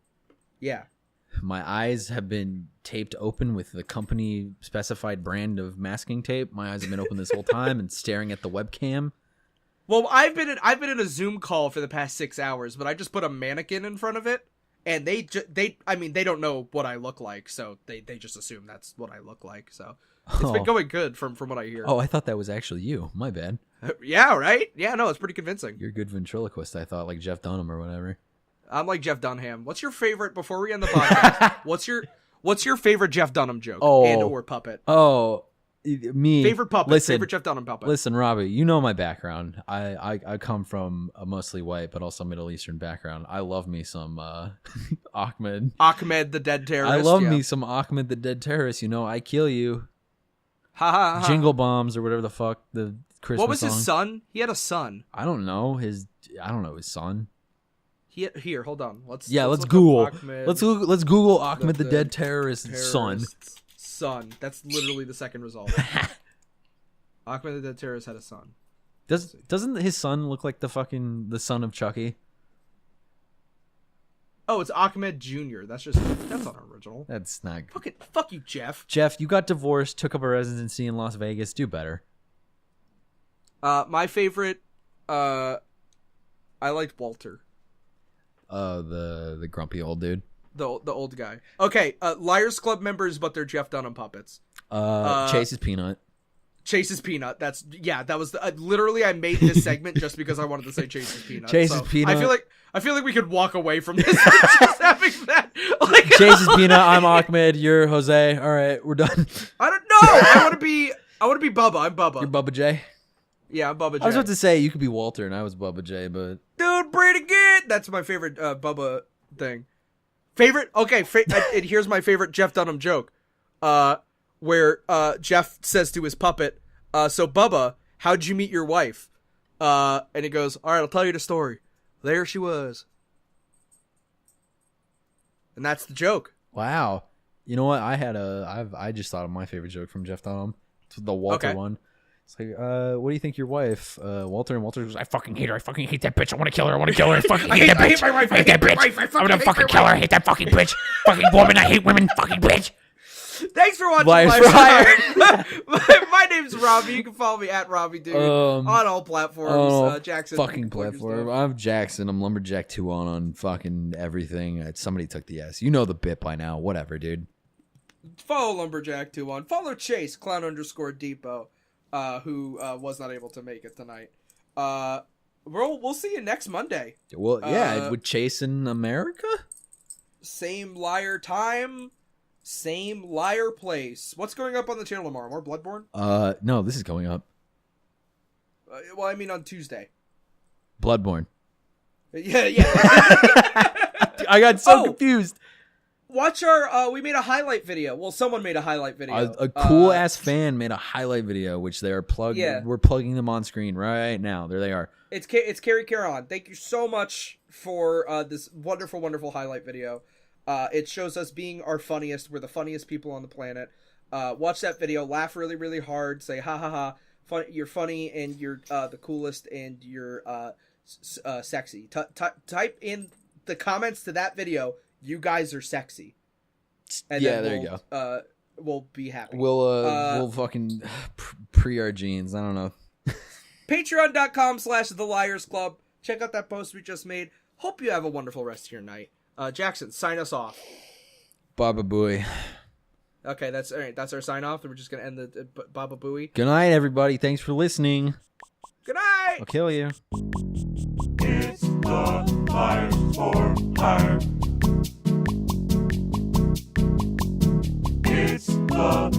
Yeah. My eyes have been taped open with the company specified brand of masking tape. My eyes have been open this whole time and staring at the webcam. Well, I've been in a Zoom call for the past 6 hours, but I just put a mannequin in front of it, and they don't know what I look like, so they just assume that's what I look like. So it's been going good from what I hear. Oh, I thought that was actually you. My bad. Yeah, right? Yeah, no, it's pretty convincing. You're a good ventriloquist, I thought, like Jeff Dunham or whatever. I'm like Jeff Dunham. What's your favorite, before we end the podcast, what's your favorite Jeff Dunham joke and or puppet? Oh, me. Favorite puppet. Listen, favorite Jeff Dunham puppet. Listen, Robbie, you know my background. I come from a mostly white but also Middle Eastern background. I love me some Ahmed. Ahmed the dead terrorist. I love me some Ahmed the dead terrorist. You know, I kill you. Ha ha ha. Jingle bombs or whatever the fuck the Christmas What was song. his son? He had a son. I don't know his son. Here, hold on. Let's Google. Ahmed, let's Google Ahmed the dead terrorist's son. Son. That's literally the second result. Ahmed the dead terrorist had a son. Doesn't his son look like the son of Chucky? Oh, it's Ahmed Jr. That's not original. That's not. Fuck you, Jeff. Jeff, you got divorced, took up a residency in Las Vegas. Do better. My favorite. I liked Walter. The grumpy old dude. The old guy. Okay, Liars Club members, but they're Jeff Dunham puppets. Chase's Peanut. Chase's Peanut. That was literally I made this segment just because I wanted to say Chase's Peanut. Chase's Peanut. I feel like we could walk away from this just having that. Like, Chase's Peanut. I'm Ahmed. You're Jose. All right, we're done. I don't know. I want to be Bubba. I'm Bubba. You're Bubba J. Yeah, I'm Bubba J. I was about to say you could be Walter and I was Bubba J, but dude, bring it again. That's my favorite Bubba thing. Favorite? Okay, and here's my favorite Jeff Dunham joke. Where Jeff says to his puppet, so Bubba, how'd you meet your wife? And he goes, all right, I'll tell you the story. There she was. And that's the joke. wow. You know what? I just thought of my favorite joke from Jeff Dunham. It's the Walter one. It's like, what do you think your wife, Walter? And Walter goes, I fucking hate her. I fucking hate that bitch. I want to kill her. I want to kill her. I fucking hate that bitch. I hate my wife. I hate that bitch. I'm gonna fucking kill her. I hate that fucking bitch. Fucking woman. I hate women. Fucking bitch. Thanks for watching Liars for Hire. My name's Robbie. You can follow me at Robbie Dude on all platforms. Jackson. Fucking platform. I'm Jackson. I'm Lumberjack 2 on fucking everything. Somebody took the S. You know the bit by now. Whatever, dude. Follow Lumberjack 2 on. Follow Chase, clown_depot, who was not able to make it tonight. We'll see you next Monday. Well, yeah, with Chase in America? Same liar time. Same liar place. What's going up on the channel tomorrow? More Bloodborne? No, this is going up. Well, I mean on Tuesday. Bloodborne. Yeah. I got so confused. Watch our, we made a highlight video. Well, someone made a highlight video. A cool ass fan made a highlight video, which they're plugged. Yeah. We're plugging them on screen right now. There they are. It's Carrie Caron. Thank you so much for this wonderful, wonderful highlight video. It shows us being our funniest. We're the funniest people on the planet. Watch that video. Laugh really, really hard. Say ha ha ha. You're funny and you're the coolest and you're sexy. Type in the comments to that video. You guys are sexy. And yeah, there you go. We'll be happy. We'll fucking pre our jeans. I don't know. Patreon.com/The Liars Club. Check out that post we just made. Hope you have a wonderful rest of your night. Jackson, sign us off. Baba Booey. Okay, that's all right. That's our sign off. We're just gonna end the Baba Booey. Good night, everybody. Thanks for listening. Good night. I'll kill you. It's the Liars for Hire. It's the